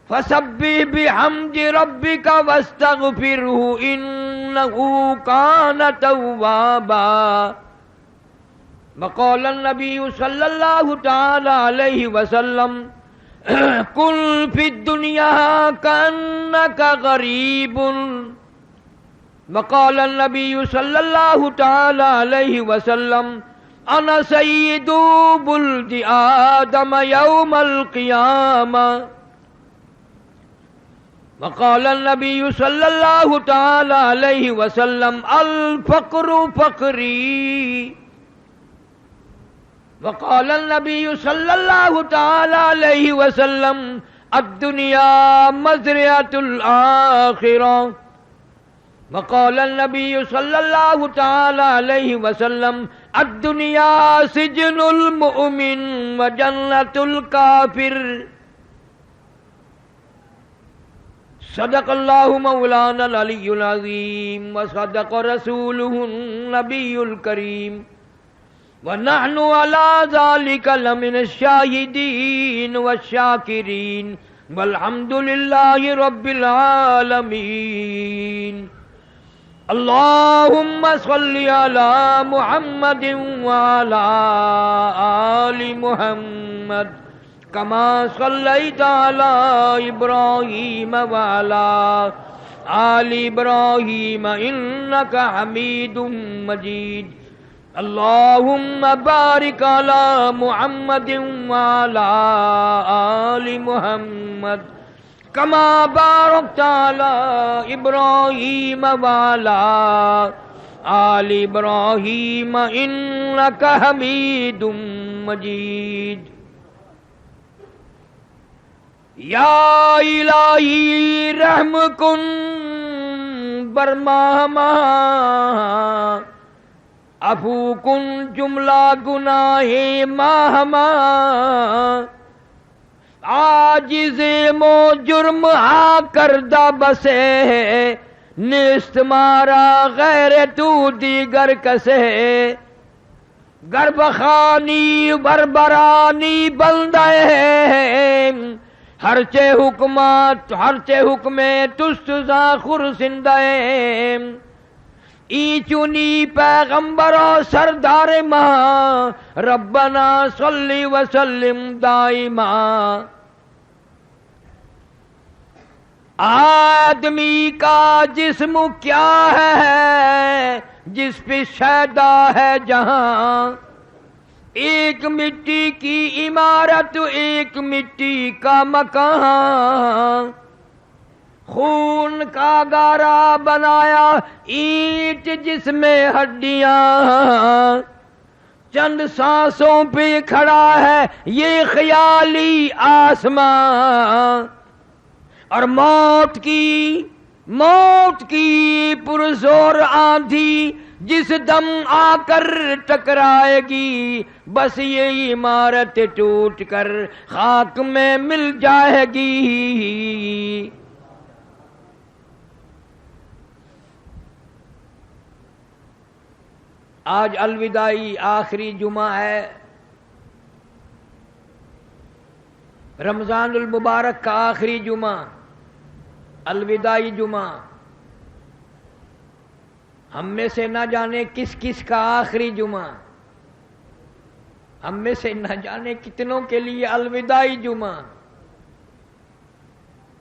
فسبح بحمد ربک واستغفرہ انہ کان توابا. وقال النبی صلی اللہ تعالی علیہ وسلم کن فی الدنیا کأنک غریب. وقال النبی صلی اللہ تعالی علیہ وسلم انا سید ولد آدم یوم القیامہ. وقال النبی صلی اللہ تعالی علیہ وسلم الفقر فقری. وقال النبی صلی اللہ تعالی علیہ وسلم الدنیا مزرعۃ الآخرہ. وقال النبی صلی اللہ تعالی علیہ وسلم الدنیا سجن المؤمن وجنۃ الکافر. صدق اللہ مولانا العلی العظیم وصدق رسولہ النبی الکریم ونحن على ذلك لمن الشاہدین والشاکرین والحمد للہ رب العالمین. اللہم صل علی محمد وعلی آل محمد کما صلیت علی ابراہیم وعلی آل ابراہیم انک حمید مجید. اللہم بارک علی محمد وعلی آل محمد کما بارکت علی ابراہیم وعلی آل ابراہیم انک حمید مجید. یا الہی رحم کن برماہما عفو کن جملہ گناہ ماہما. عاجز مو جرم ہا کردہ بسے نیست مارا غیر تو دیگر کسے. گربخانی بربرانی بندہ ہرچے حکمات ہرچے حکمے تستزا خرسندہ. ای چونی پیغمبر و سردار ماں ربنا صلی وسلم دائما. آدمی کا جسم کیا ہے جس پہ شیدا ہے جہاں. ایک مٹی کی عمارت ایک مٹی کا مکان. خون کا گارا بنایا اینٹ جس میں ہڈیاں. چند سانسوں پہ کھڑا ہے یہ خیالی آسمان. اور موت کی پرزور آندھی جس دم آ کر ٹکرائے گی بس یہ عمارت ٹوٹ کر خاک میں مل جائے گی. آج الوداعی آخری جمعہ ہے رمضان المبارک کا آخری جمعہ الوداعی جمعہ. ہم میں سے نہ جانے کس کس کا آخری جمعہ. ہم میں سے نہ جانے کتنوں کے لیے الوداعی جمعہ.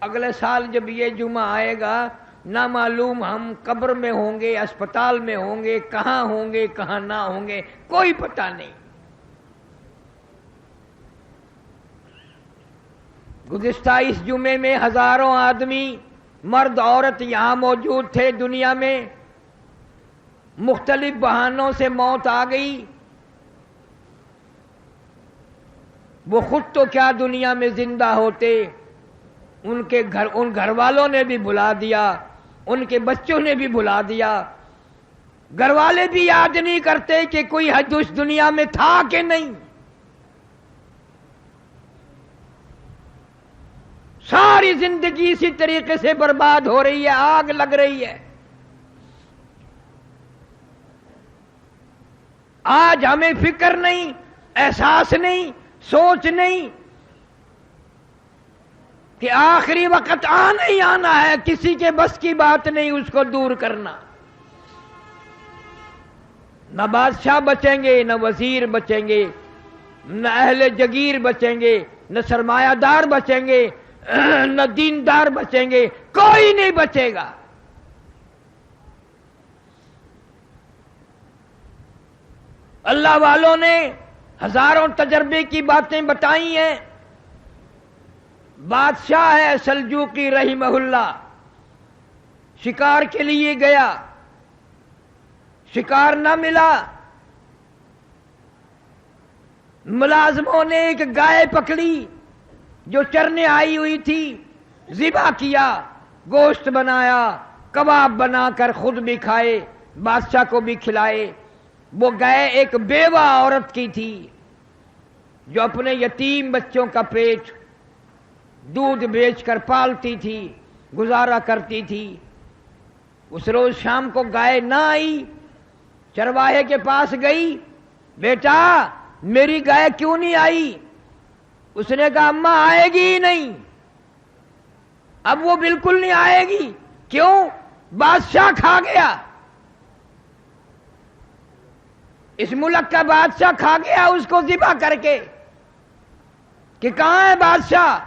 اگلے سال جب یہ جمعہ آئے گا نہ معلوم ہم قبر میں ہوں گے اسپتال میں ہوں گے کہاں ہوں گے کہاں نہ ہوں گے کوئی پتہ نہیں. گزشتہ اس جمعے میں ہزاروں آدمی مرد عورت یہاں موجود تھے. دنیا میں مختلف بہانوں سے موت آ گئی. وہ خود تو کیا دنیا میں زندہ ہوتے, ان گھر والوں نے بھی بھلا دیا, ان کے بچوں نے بھی بھلا دیا. گھر والے بھی یاد نہیں کرتے کہ کوئی حج اس دنیا میں تھا کہ نہیں. ساری زندگی اسی طریقے سے برباد ہو رہی ہے, آگ لگ رہی ہے. آج ہمیں فکر نہیں, احساس نہیں, سوچ نہیں. کہ آخری وقت آنا ہی آنا ہے، کسی کے بس کی بات نہیں اس کو دور کرنا۔ نہ بادشاہ بچیں گے، نہ وزیر بچیں گے، نہ اہل جگیر بچیں گے، نہ سرمایہ دار بچیں گے، نہ دیندار بچیں گے، کوئی نہیں بچے گا۔ اللہ والوں نے ہزاروں تجربے کی باتیں بتائی ہیں۔ بادشاہ ہے سلجوقی رحمہ اللہ، شکار کے لیے گیا، شکار نہ ملا، ملازموں نے ایک گائے پکڑی جو چرنے آئی ہوئی تھی، ذبح کیا، گوشت بنایا، کباب بنا کر خود بھی کھائے، بادشاہ کو بھی کھلائے۔ وہ گائے ایک بیوہ عورت کی تھی جو اپنے یتیم بچوں کا پیٹ دودھ بیچ کر پالتی تھی، گزارا کرتی تھی۔ اس روز شام کو گائے نہ آئی، چرواہے کے پاس گئی، بیٹا میری گائے کیوں نہیں آئی؟ اس نے کہا اماں آئے گی ہی نہیں، اب وہ بالکل نہیں آئے گی۔ کیوں؟ بادشاہ کھا گیا، اس ملک کا بادشاہ کھا گیا اس کو ذبح کر کے۔ کہ کہاں ہے بادشاہ؟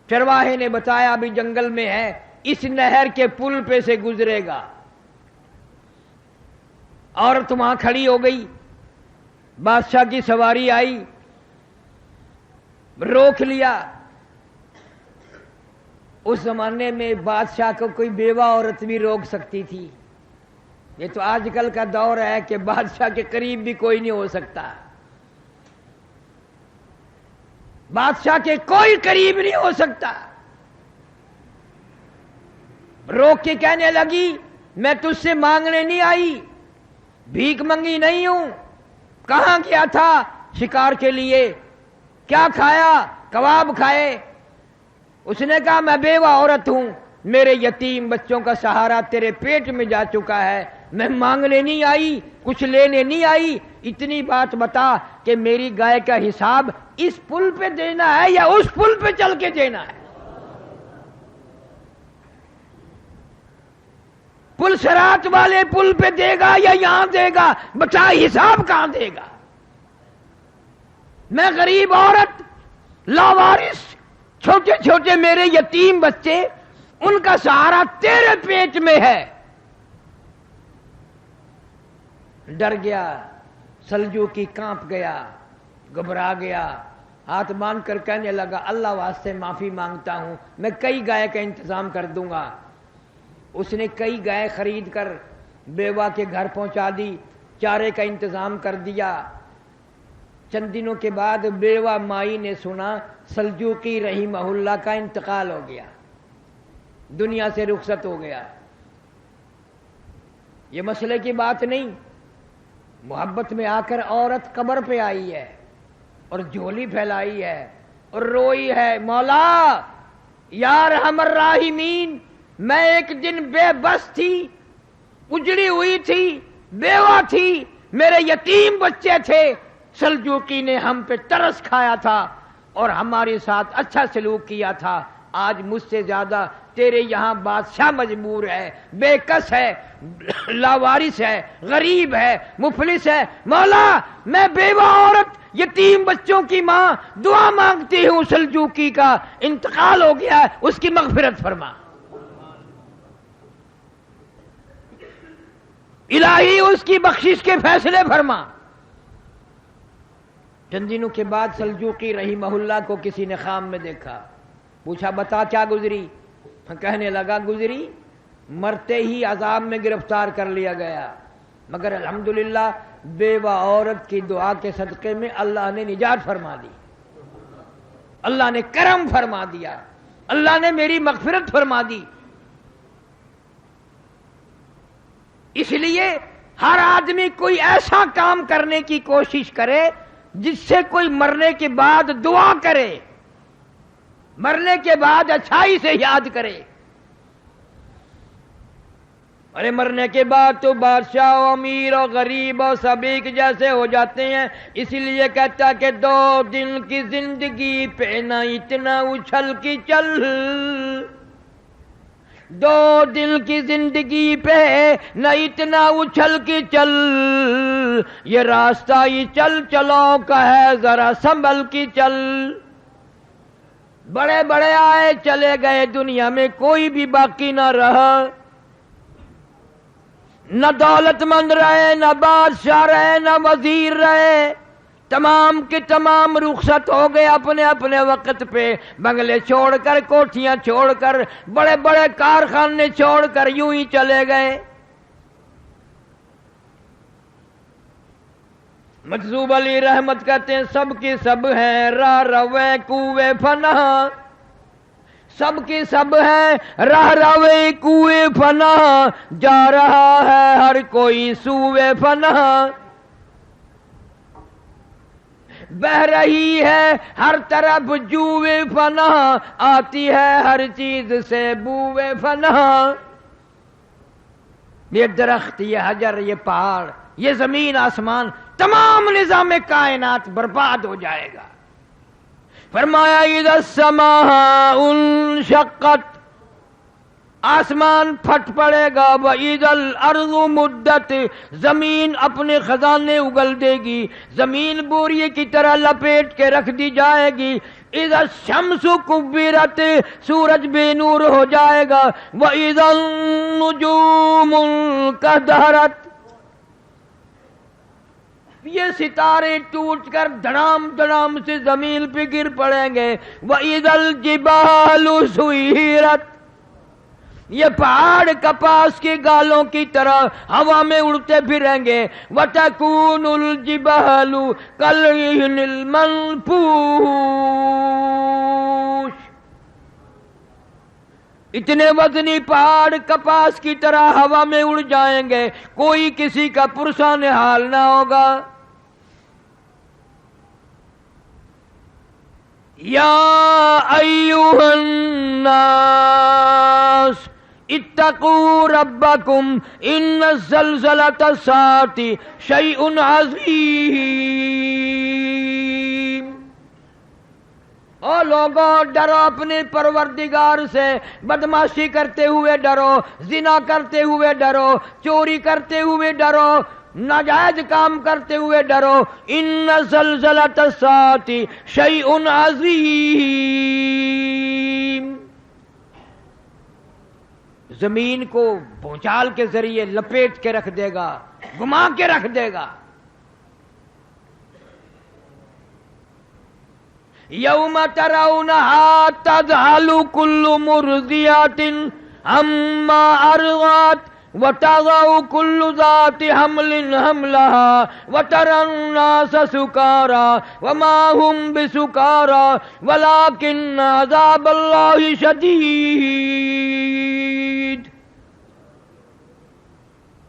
چرواہے نے بتایا ابھی جنگل میں ہے، اس نہر کے پل پہ سے گزرے گا۔ عورت وہاں کھڑی ہو گئی، بادشاہ کی سواری آئی، روک لیا۔ اس زمانے میں بادشاہ کو کوئی بیوہ عورت بھی روک سکتی تھی، یہ تو آج کل کا دور ہے کہ بادشاہ کے قریب بھی کوئی نہیں ہو سکتا، بادشاہ کے کوئی قریب نہیں ہو سکتا۔ روک کے کہنے لگی میں تجھ سے مانگنے نہیں آئی، بھیک منگی نہیں ہوں، کہاں گیا تھا شکار کے لیے، کیا کھایا؟ کباب کھائے۔ اس نے کہا میں بیوہ عورت ہوں، میرے یتیم بچوں کا سہارا تیرے پیٹ میں جا چکا ہے، میں مانگنے نہیں آئی، کچھ لینے نہیں آئی، اتنی بات بتا کہ میری گائے کا حساب اس پل پہ دینا ہے یا اس پل پہ چل کے دینا ہے؟ پل صراط والے پل پہ دے گا یا یہاں دے گا؟ بتا حساب کہاں دے گا؟ میں غریب عورت، لاوارث، چھوٹے چھوٹے میرے یتیم بچے، ان کا سہارا تیرے پیٹ میں ہے۔ ڈر گیا سلجوقی، کانپ گیا، گھبرا گیا، ہاتھ باندھ کر کہنے لگا اللہ واسطے معافی مانگتا ہوں، میں کئی گائے کا انتظام کر دوں گا۔ اس نے کئی گائے خرید کر بیوہ کے گھر پہنچا دی، چارے کا انتظام کر دیا۔ چند دنوں کے بعد بیوہ مائی نے سنا سلجوقی رحمہ اللہ کا انتقال ہو گیا، دنیا سے رخصت ہو گیا۔ یہ مسئلے کی بات نہیں، محبت میں آ کر عورت قبر پہ آئی ہے اور جھولی پھیلائی ہے اور روئی ہے، مولا یا ارحم الراحمین، میں ایک دن بے بس تھی، اجڑی ہوئی تھی، بیوہ تھی، میرے یتیم بچے تھے، سلجوقی نے ہم پہ ترس کھایا تھا اور ہمارے ساتھ اچھا سلوک کیا تھا، آج مجھ سے زیادہ تیرے یہاں بادشاہ مجبور ہے، بے کس ہے، لاوارث ہے، غریب ہے، مفلس ہے، مولا میں بیوہ عورت، یتیم بچوں کی ماں، دعا مانگتی ہوں، سلجوقی کا انتقال ہو گیا ہے، اس کی مغفرت فرما، الہی اس کی بخشش کے فیصلے فرما۔ چند دنوں کے بعد سلجوقی رحمہ اللہ کو کسی نے خواب میں دیکھا، پوچھا بتا کیا گزری؟ کہنے لگا گزری مرتے ہی عذاب میں گرفتار کر لیا گیا، مگر الحمدللہ بیوہ عورت کی دعا کے صدقے میں اللہ نے نجات فرما دی، اللہ نے کرم فرما دیا، اللہ نے میری مغفرت فرما دی۔ اس لیے ہر آدمی کوئی ایسا کام کرنے کی کوشش کرے جس سے کوئی مرنے کے بعد دعا کرے، مرنے کے بعد اچھائی سے یاد کرے۔ ارے مرنے کے بعد تو بادشاہ و امیر اور غریب اور سب ایک جیسے ہو جاتے ہیں. اسی لیے کہتا کہ 2 دن کی زندگی پہ نہ اتنا اچھل کی چل. 2 دن کی زندگی پہ نہ اتنا اچھل کی چل. یہ راستہ ہی چل چلوں کا ہے ذرا سنبھل کی چل. بڑے بڑے آئے چلے گئے دنیا میں کوئی بھی باقی نہ رہا. نہ دولت مند رہے نہ بادشاہ رہے نہ وزیر رہے. تمام کے تمام رخصت ہو گئے اپنے اپنے وقت پہ. بنگلے چھوڑ کر کوٹھیاں چھوڑ کر بڑے بڑے کارخانے چھوڑ کر یوں ہی چلے گئے. مجذوب علی رحمت کہتے ہیں سب کی سب ہیں راہ روے کوئے فنا. سب کی سب ہے راہ روے کوئے فنا. جا رہا ہے ہر کوئی سوئے فنا. بہ رہی ہے ہر طرف جوئے فنا. آتی ہے ہر چیز سے بوئے فنا. یہ درخت یہ حجر یہ پہاڑ یہ زمین آسمان تمام نظام کائنات برباد ہو جائے گا. فرمایا اذا السماء انشقت آسمان پھٹ پڑے گا. وَإِذَا الْأَرْضُ مُدَّتْ زمین اپنے خزانے اگل دے گی. زمین بوریے کی طرح لپیٹ کے رکھ دی جائے گی. اذا الشمس کبرت سورج بے نور ہو جائے گا. وَإِذَا النُّجُومُ انکدرت یہ ستارے ٹوٹ کر دھڑام دھڑام سے زمین پہ گر پڑیں گے. وَإِذَا الْجِبَالُ سُيِّرَتْ یہ پہاڑ کپاس کے گالوں کی طرح ہوا میں اڑتے پھریں گے. وَتَكُونُ الْجِبَالُ كَالْعِهْنِ الْمَنْفُوشِ اتنے وزنی پہاڑ کپاس کی طرح ہوا میں اڑ جائیں گے. کوئی کسی کا پرسان حال نہ ہوگا. یا ایھا الناس اتقوا ربکم ان زلزلۃ الساعۃ شیء عظیم. او لوگوں ڈرو اپنے پروردگار سے. بدماشی کرتے ہوئے ڈرو, زنا کرتے ہوئے ڈرو, چوری کرتے ہوئے ڈرو, ناجائز کام کرتے ہوئے ڈرو. ان زلزلۃ الساعۃ شیء عظیم. زمین کو بھونچال کے ذریعے لپیٹ کے رکھ دے گا, گما کے رکھ دے گا. یوم ترونہا تذہل کل مرضیۃ عما ارضعت وتضع كل ذات حمل حملها وترى الناس سكارى وما هم بسكارى ولكن عذاب الله شديد.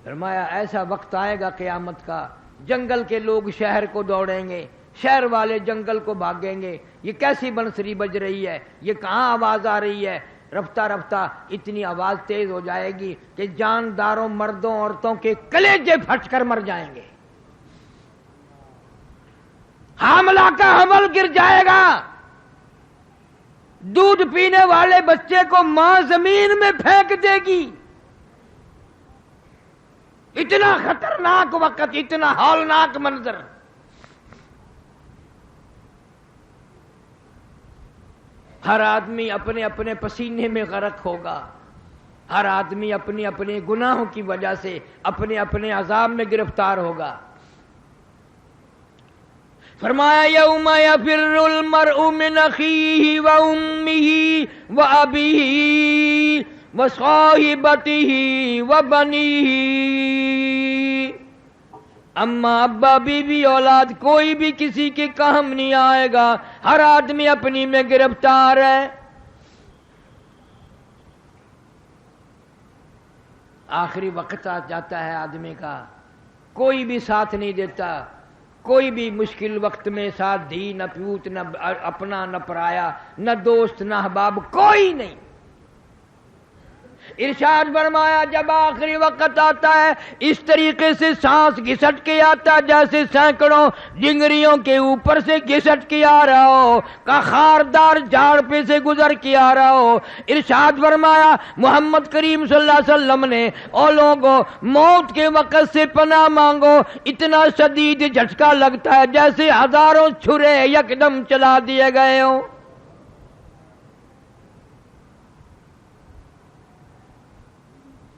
فرمایا ایسا وقت آئے گا قیامت کا جنگل کے لوگ شہر کو دوڑیں گے, شہر والے جنگل کو بھاگیں گے. یہ کیسی بنسری بج رہی ہے, یہ کہاں آواز آ رہی ہے. رفتہ رفتہ اتنی آواز تیز ہو جائے گی کہ جانداروں مردوں عورتوں کے کلیجے پھٹ کر مر جائیں گے. حاملہ کا حمل گر جائے گا. دودھ پینے والے بچے کو ماں زمین میں پھینک دے گی. اتنا خطرناک وقت, اتنا ہولناک منظر. ہر آدمی اپنے اپنے پسینے میں غرق ہوگا. ہر آدمی اپنے اپنے گناہوں کی وجہ سے اپنے اپنے عذاب میں گرفتار ہوگا. فرمایا یوم یفر المرء من اخیہ وامہ وابیہ وصاحبتہ وبنیہ. اما ابا بیوی اولاد کوئی بھی کسی کے کام نہیں آئے گا. ہر آدمی اپنی میں گرفتار ہے. آخری وقت آ جاتا ہے آدمی کا, کوئی بھی ساتھ نہیں دیتا. کوئی بھی مشکل وقت میں ساتھ دی, نہ پیوت, نہ اپنا, نہ پرایا, نہ دوست, نہ احباب, کوئی نہیں. ارشاد فرمایا جب آخری وقت آتا ہے اس طریقے سے سانس گھسٹ کے آتا جیسے سینکڑوں ڈنگریوں کے اوپر سے گھسٹ کے آ رہا ہو، کا خاردار جھاڑ پہ سے گزر کے آ رہا ہو۔ ارشاد فرمایا محمد کریم صلی اللہ علیہ وسلم نے، او لوگوں موت کے وقت سے پناہ مانگو، اتنا شدید جھٹکا لگتا ہے جیسے ہزاروں چھرے یکدم چلا دیے گئے ہوں۔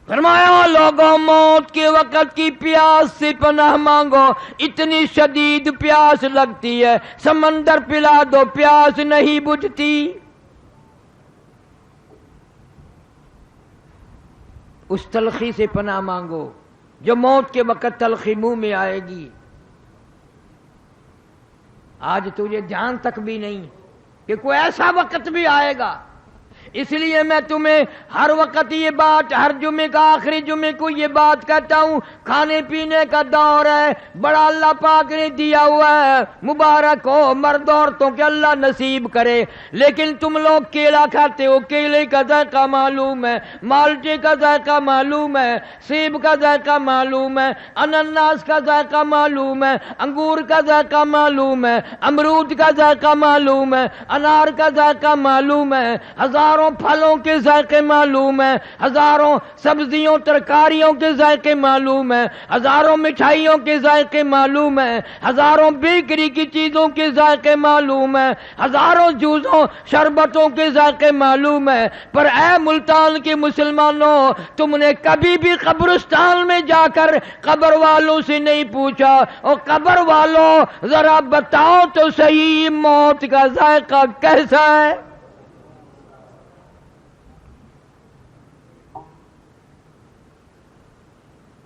فرمایا لوگوں موت کے وقت کی پیاس سے پناہ مانگو، اتنی شدید پیاس لگتی ہے سمندر پلا دو پیاس نہیں بجھتی۔ اس تلخی سے پناہ مانگو جو موت کے وقت تلخی منہ میں آئے گی۔ آج تجھے جان تک بھی نہیں کہ کوئی ایسا وقت بھی آئے گا، اس لیے میں تمہیں ہر وقت یہ بات، ہر جمعے کا آخری جمعے کو یہ بات کہتا ہوں، کھانے پینے کا دور ہے، بڑا اللہ پاک نے دیا ہوا ہے، مبارک ہو مرد عورتوں کے اللہ نصیب کرے، لیکن تم لوگ کیلا کھاتے ہو، کیلے کا ذائقہ معلوم ہے، مالٹے کا ذائقہ معلوم ہے، سیب کا ذائقہ معلوم ہے، انناس کا ذائقہ معلوم ہے، انگور کا ذائقہ معلوم ہے، امرود کا ذائقہ معلوم ہے، انار کا ذائقہ معلوم ہے، ہزاروں پھلوں کے ذائقے معلوم ہیں، ہزاروں سبزیوں ترکاریوں کے ذائقے معلوم ہیں، ہزاروں مٹھائیوں کے ذائقے معلوم ہیں، ہزاروں بیکری کی چیزوں کے ذائقے معلوم ہیں، ہزاروں جوسوں شربتوں کے ذائقے معلوم ہیں، پر اے ملتان کے مسلمانوں تم نے کبھی بھی قبرستان میں جا کر قبر والوں سے نہیں پوچھا، اور قبر والوں ذرا بتاؤ تو صحیح موت کا ذائقہ کیسا ہے؟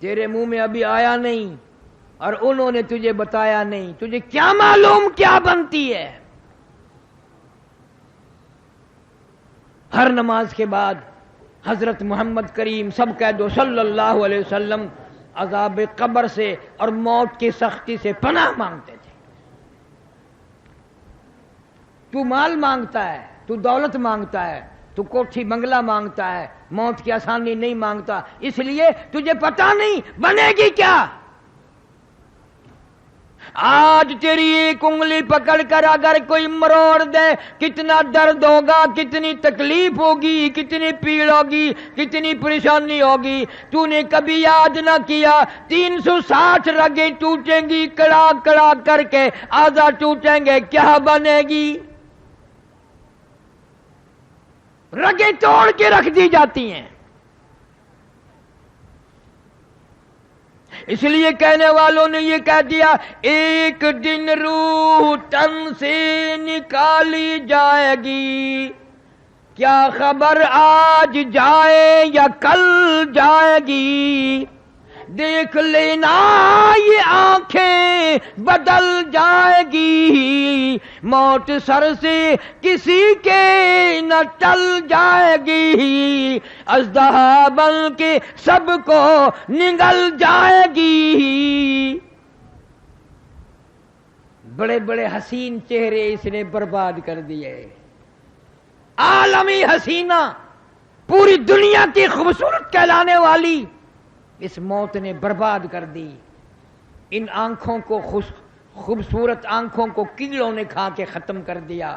تیرے منہ میں ابھی آیا نہیں اور انہوں نے تجھے بتایا نہیں، تجھے کیا معلوم کیا بنتی ہے؟ ہر نماز کے بعد حضرت محمد کریم سب کہہ دو صلی اللہ علیہ وسلم عذاب قبر سے اور موت کی سختی سے پناہ مانگتے تھے۔ تو مال مانگتا ہے، تو دولت مانگتا ہے، تو کوٹھی بنگلہ مانگتا ہے، موت کی آسانی نہیں مانگتا، اس لیے تجھے پتا نہیں بنے گی کیا۔ آج تیری ایک انگلی پکڑ کر اگر کوئی مروڑ دے کتنا درد ہوگا، کتنی تکلیف ہوگی، کتنی پیڑ ہوگی، کتنی پریشانی ہوگی۔ تو نے کبھی یاد نہ کیا 360 رگیں ٹوٹیں گی کڑا کڑا کر کے، آدھا ٹوٹیں گے، کیا بنے گی؟ رگیں توڑ کے رکھ دی جاتی ہیں۔ اس لیے کہنے والوں نے یہ کہہ دیا ایک دن روح تن سے نکالی جائے گی، کیا خبر آج جائے یا کل جائے گی، دیکھ لینا یہ آنکھیں بدل جائے گی، موت سر سے کسی کے نہ ٹل جائے گی، اژدہا بن کے سب کو نگل جائے گی۔ بڑے بڑے حسین چہرے اس نے برباد کر دیے، عالمی حسینہ، پوری دنیا کی خوبصورت کہلانے والی اس موت نے برباد کر دی۔ ان آنکھوں کو خوبصورت آنکھوں کو کیڑوں نے کھا کے ختم کر دیا،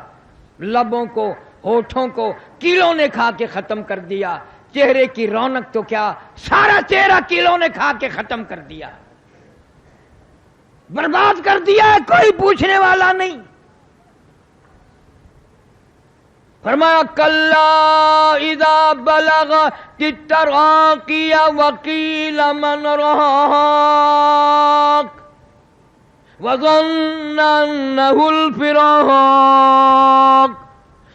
لبوں کو ہونٹوں کو کیڑوں نے کھا کے ختم کر دیا، چہرے کی رونق تو کیا سارا چہرہ کیڑوں نے کھا کے ختم کر دیا، برباد کر دیا ہے، کوئی پوچھنے والا نہیں۔ فرمایا کلا اذا بلغت التراقی وقیل من راق وظن انه الفراق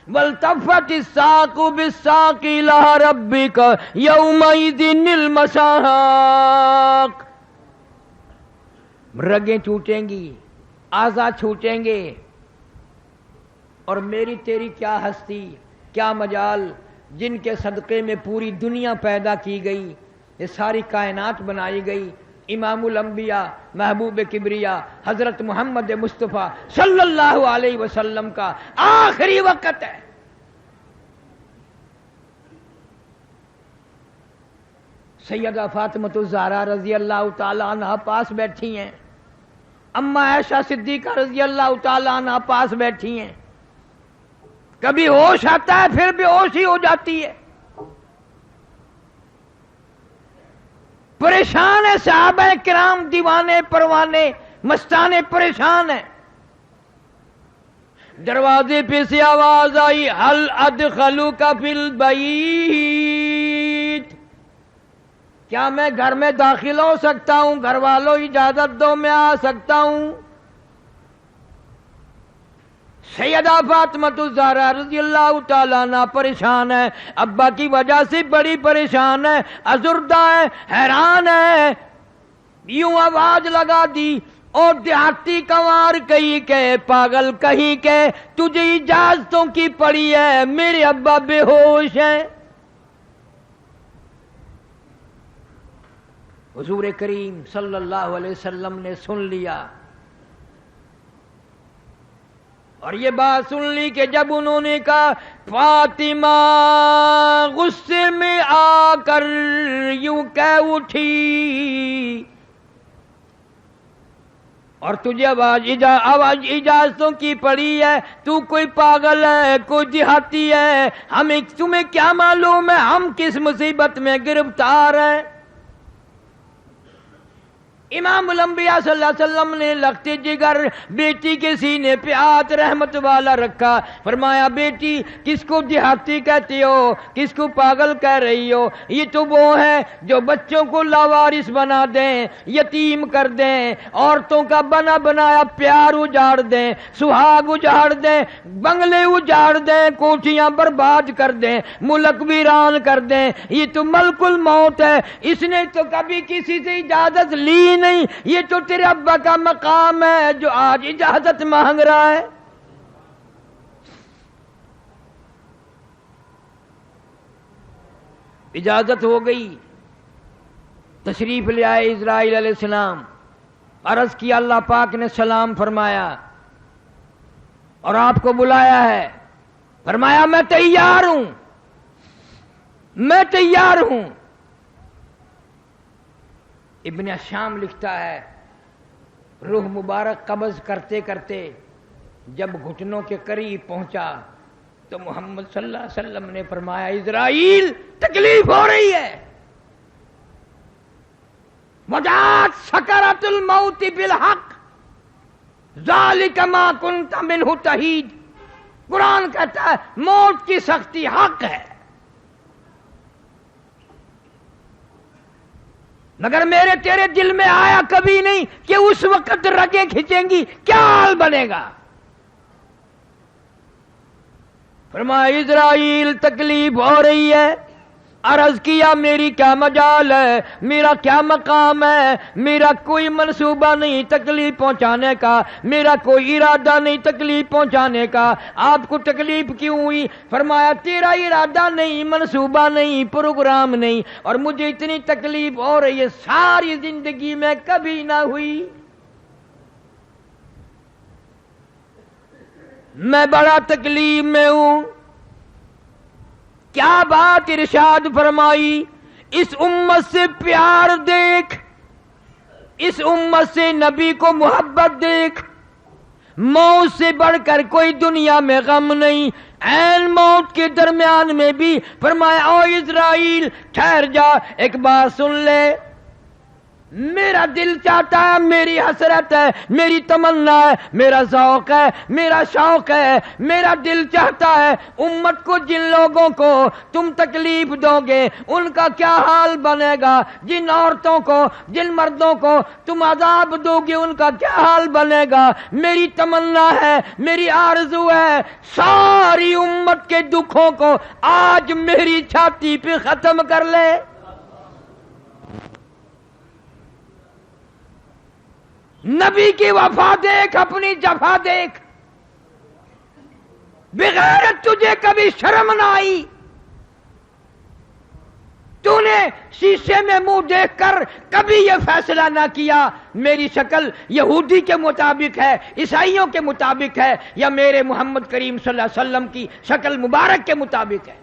والتفت الساق بالساق الى ربك يومئذ المساق۔ رگیں ٹوٹیں گی، اعضاء چھوٹیں گے، اور میری تیری کیا ہستی، کیا مجال، جن کے صدقے میں پوری دنیا پیدا کی گئی، یہ ساری کائنات بنائی گئی، امام الانبیاء محبوب کبریا حضرت محمد مصطفیٰ صلی اللہ علیہ وسلم کا آخری وقت ہے۔ سیدہ فاطمہ الزہرا رضی اللہ تعالی عنہ پاس بیٹھی ہیں، اما عائشہ صدیقہ رضی اللہ تعالی عنہ پاس بیٹھی ہیں. کبھی ہوش آتا ہے پھر بے ہوش ہی ہو جاتی ہے. پریشان ہے صحابہ کرام، دیوانے پروانے مستانے پریشان ہیں. دروازے پہ سے آواز آئی، ہل ادخلوک فی البیت، کیا میں گھر میں داخل ہو سکتا ہوں؟ گھر والوں اجازت دو، میں آ سکتا ہوں. سیدہ فاطمہ الزہرا رضی اللہ تعالیٰ عنہ پریشان ہے، ابا کی وجہ سے بڑی پریشان ہے، ازردہ ہے، حیران ہے. یوں آواز لگا دی، اور دیہاتی کنوار کہیں کہ پاگل کہیں کہ تجھے اجازتوں کی پڑی ہے، میرے ابا بے ہوش ہیں. حضور کریم صلی اللہ علیہ وسلم نے سن لیا، اور یہ بات سن لی کہ جب انہوں نے کہا فاطمہ غصے میں آ کر یوں کہہ اٹھی، اور تجھے آواز اجازتوں کی پڑی ہے، تو کوئی پاگل ہے، کوئی دیہاتی ہے، تمہیں کیا معلوم ہے ہم کس مصیبت میں گرفتار ہیں. امام الانبیاء صلی اللہ علیہ وسلم نے لخت جگر بیٹی کے سینے پہ ہاتھ رحمت والا رکھا، فرمایا بیٹی کس کو دیہاتی کہتی ہو، کس کو پاگل کہہ رہی ہو؟ یہ تو وہ ہے جو بچوں کو لاوارث بنا دیں، یتیم کر دیں، عورتوں کا بنا بنایا پیار اجاڑ دیں، سہاگ اجاڑ دیں، بنگلے اجاڑ دیں، کوٹھیاں برباد کر دیں، ملک ویران کر دیں. یہ تو ملک الموت ہے، اس نے تو کبھی کسی سے اجازت لی نہیں، یہ تو تیرے ابا کا مقام ہے جو آج اجازت مانگ رہا ہے. اجازت ہو گئی، تشریف لے آئے اسرائیل علیہ السلام، عرض کیا، اللہ پاک نے سلام فرمایا اور آپ کو بلایا ہے. فرمایا میں تیار ہوں، میں تیار ہوں. ابن شام لکھتا ہے، روح مبارک قبض کرتے کرتے جب گھٹنوں کے قریب پہنچا تو محمد صلی اللہ علیہ وسلم نے فرمایا اسرائیل تکلیف ہو رہی ہے. وجاءت سکرۃ الموت بالحق ذالک ما کنت منہ تحید. قرآن کہتا ہے موت کی سختی حق ہے، مگر میرے تیرے دل میں آیا کبھی نہیں کہ اس وقت رگیں کھینچیں گی کیا حال بنے گا. فرمایا اسرائیل تکلیف ہو رہی ہے. عرض کیا میری کیا مجال ہے، میرا کیا مقام ہے، میرا کوئی منصوبہ نہیں تکلیف پہنچانے کا، میرا کوئی ارادہ نہیں تکلیف پہنچانے کا. آپ کو تکلیف کیوں ہوئی؟ فرمایا تیرا ارادہ نہیں، منصوبہ نہیں، پروگرام نہیں، اور مجھے اتنی تکلیف ہو رہی ہے ساری زندگی میں کبھی نہ ہوئی. میں بڑا تکلیف میں ہوں. کیا بات ارشاد فرمائی، اس امت سے پیار دیکھ، اس امت سے نبی کو محبت دیکھ. موت سے بڑھ کر کوئی دنیا میں غم نہیں. عین موت کے درمیان میں بھی فرمایا او اسرائیل ٹھہر جا، ایک بات سن لے. میرا دل چاہتا ہے، میری حسرت ہے، میری تمنا ہے، میرا ذوق ہے، میرا شوق ہے، میرا دل چاہتا ہے امت کو، جن لوگوں کو تم تکلیف دو گے ان کا کیا حال بنے گا، جن عورتوں کو، جن مردوں کو تم عذاب دو گے ان کا کیا حال بنے گا. میری تمنا ہے، میری آرزو ہے ساری امت کے دکھوں کو آج میری چھاتی پہ ختم کر لے. نبی کی وفا دیکھ، اپنی جفا دیکھ. بغیرت تجھے کبھی شرم نہ آئی؟ تو نے شیشے میں منہ دیکھ کر کبھی یہ فیصلہ نہ کیا میری شکل یہودی کے مطابق ہے، عیسائیوں کے مطابق ہے، یا میرے محمد کریم صلی اللہ علیہ وسلم کی شکل مبارک کے مطابق ہے.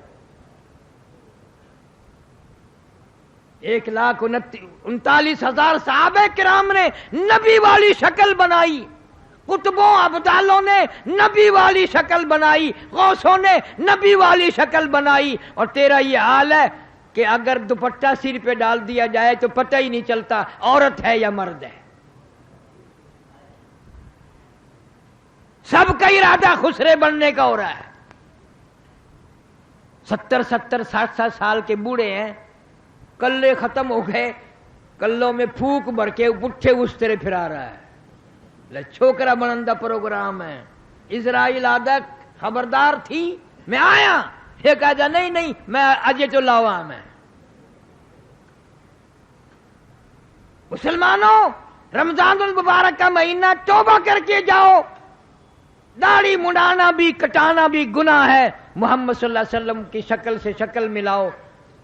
1,39,000 صحابہ کرام نے نبی والی شکل بنائی، قطبوں ابدالوں نے نبی والی شکل بنائی، غوثوں نے نبی والی شکل بنائی، اور تیرا یہ حال ہے کہ اگر دوپٹہ سر پہ ڈال دیا جائے تو پتہ ہی نہیں چلتا عورت ہے یا مرد ہے۔ سب کا ارادہ خسرے بننے کا ہو رہا ہے۔ 70 60 سال کے بوڑھے ہیں، کلے ختم ہو گئے، کلوں میں پھوک بھر کے پٹھے اس طرح پھرا رہا ہے۔ چھوکرا بنندہ پروگرام ہے۔ اسرائیل آدھا خبردار تھی، میں آیا، یہ کہا جا نہیں میں اجے تو لاوا میں۔ مسلمانوں، رمضان المبارک کا مہینہ توبہ کر کے جاؤ۔ داڑھی مڈانا بھی کٹانا بھی گناہ ہے۔ محمد صلی اللہ علیہ وسلم کی شکل سے شکل ملاؤ،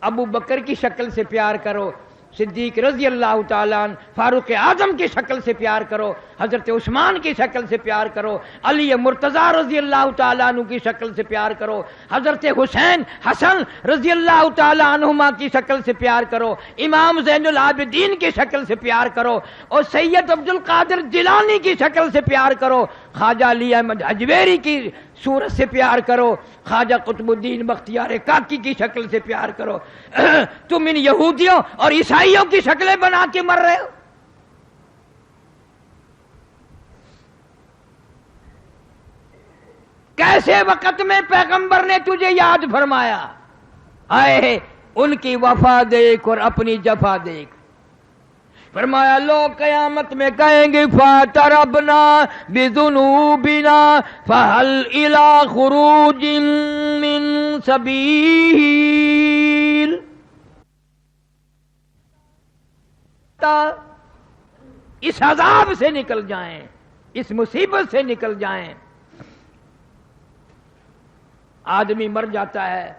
ابو بکر کی شکل سے پیار کرو، صدیق رضی اللہ تعالیٰ عنہ، فاروق اعظم کی شکل سے پیار کرو، حضرت عثمان کی شکل سے پیار کرو، علی مرتضی رضی اللہ تعالیٰ عنہ کی شکل سے پیار کرو، حضرت حسین حسن رضی اللہ تعالیٰ عنہما کی شکل سے پیار کرو، امام زین العابدین کی شکل سے پیار کرو، اور سید عبد القادر جیلانی کی شکل سے پیار کرو، خواجہ علی احمد حجویری کی صورت سے پیار کرو، خواجہ قطب الدین بختیار کاکی کی شکل سے پیار کرو۔ تم ان یہودیوں اور عیسائیوں کی شکلیں بنا کے مر رہے ہو۔ کیسے وقت میں پیغمبر نے تجھے یاد فرمایا؟ آئے ان کی وفا دیکھ اور اپنی جفا دیکھ۔ فرمایا لوگ قیامت میں کہیں گے فَاتَرَبْنَا بِذُنُوبِنَا فَهَلْ إِلَىٰ خُرُوجٍ مِّن سَبِيلٍ۔ اس عذاب سے نکل جائیں، اس مصیبت سے نکل جائیں۔ آدمی مر جاتا ہے،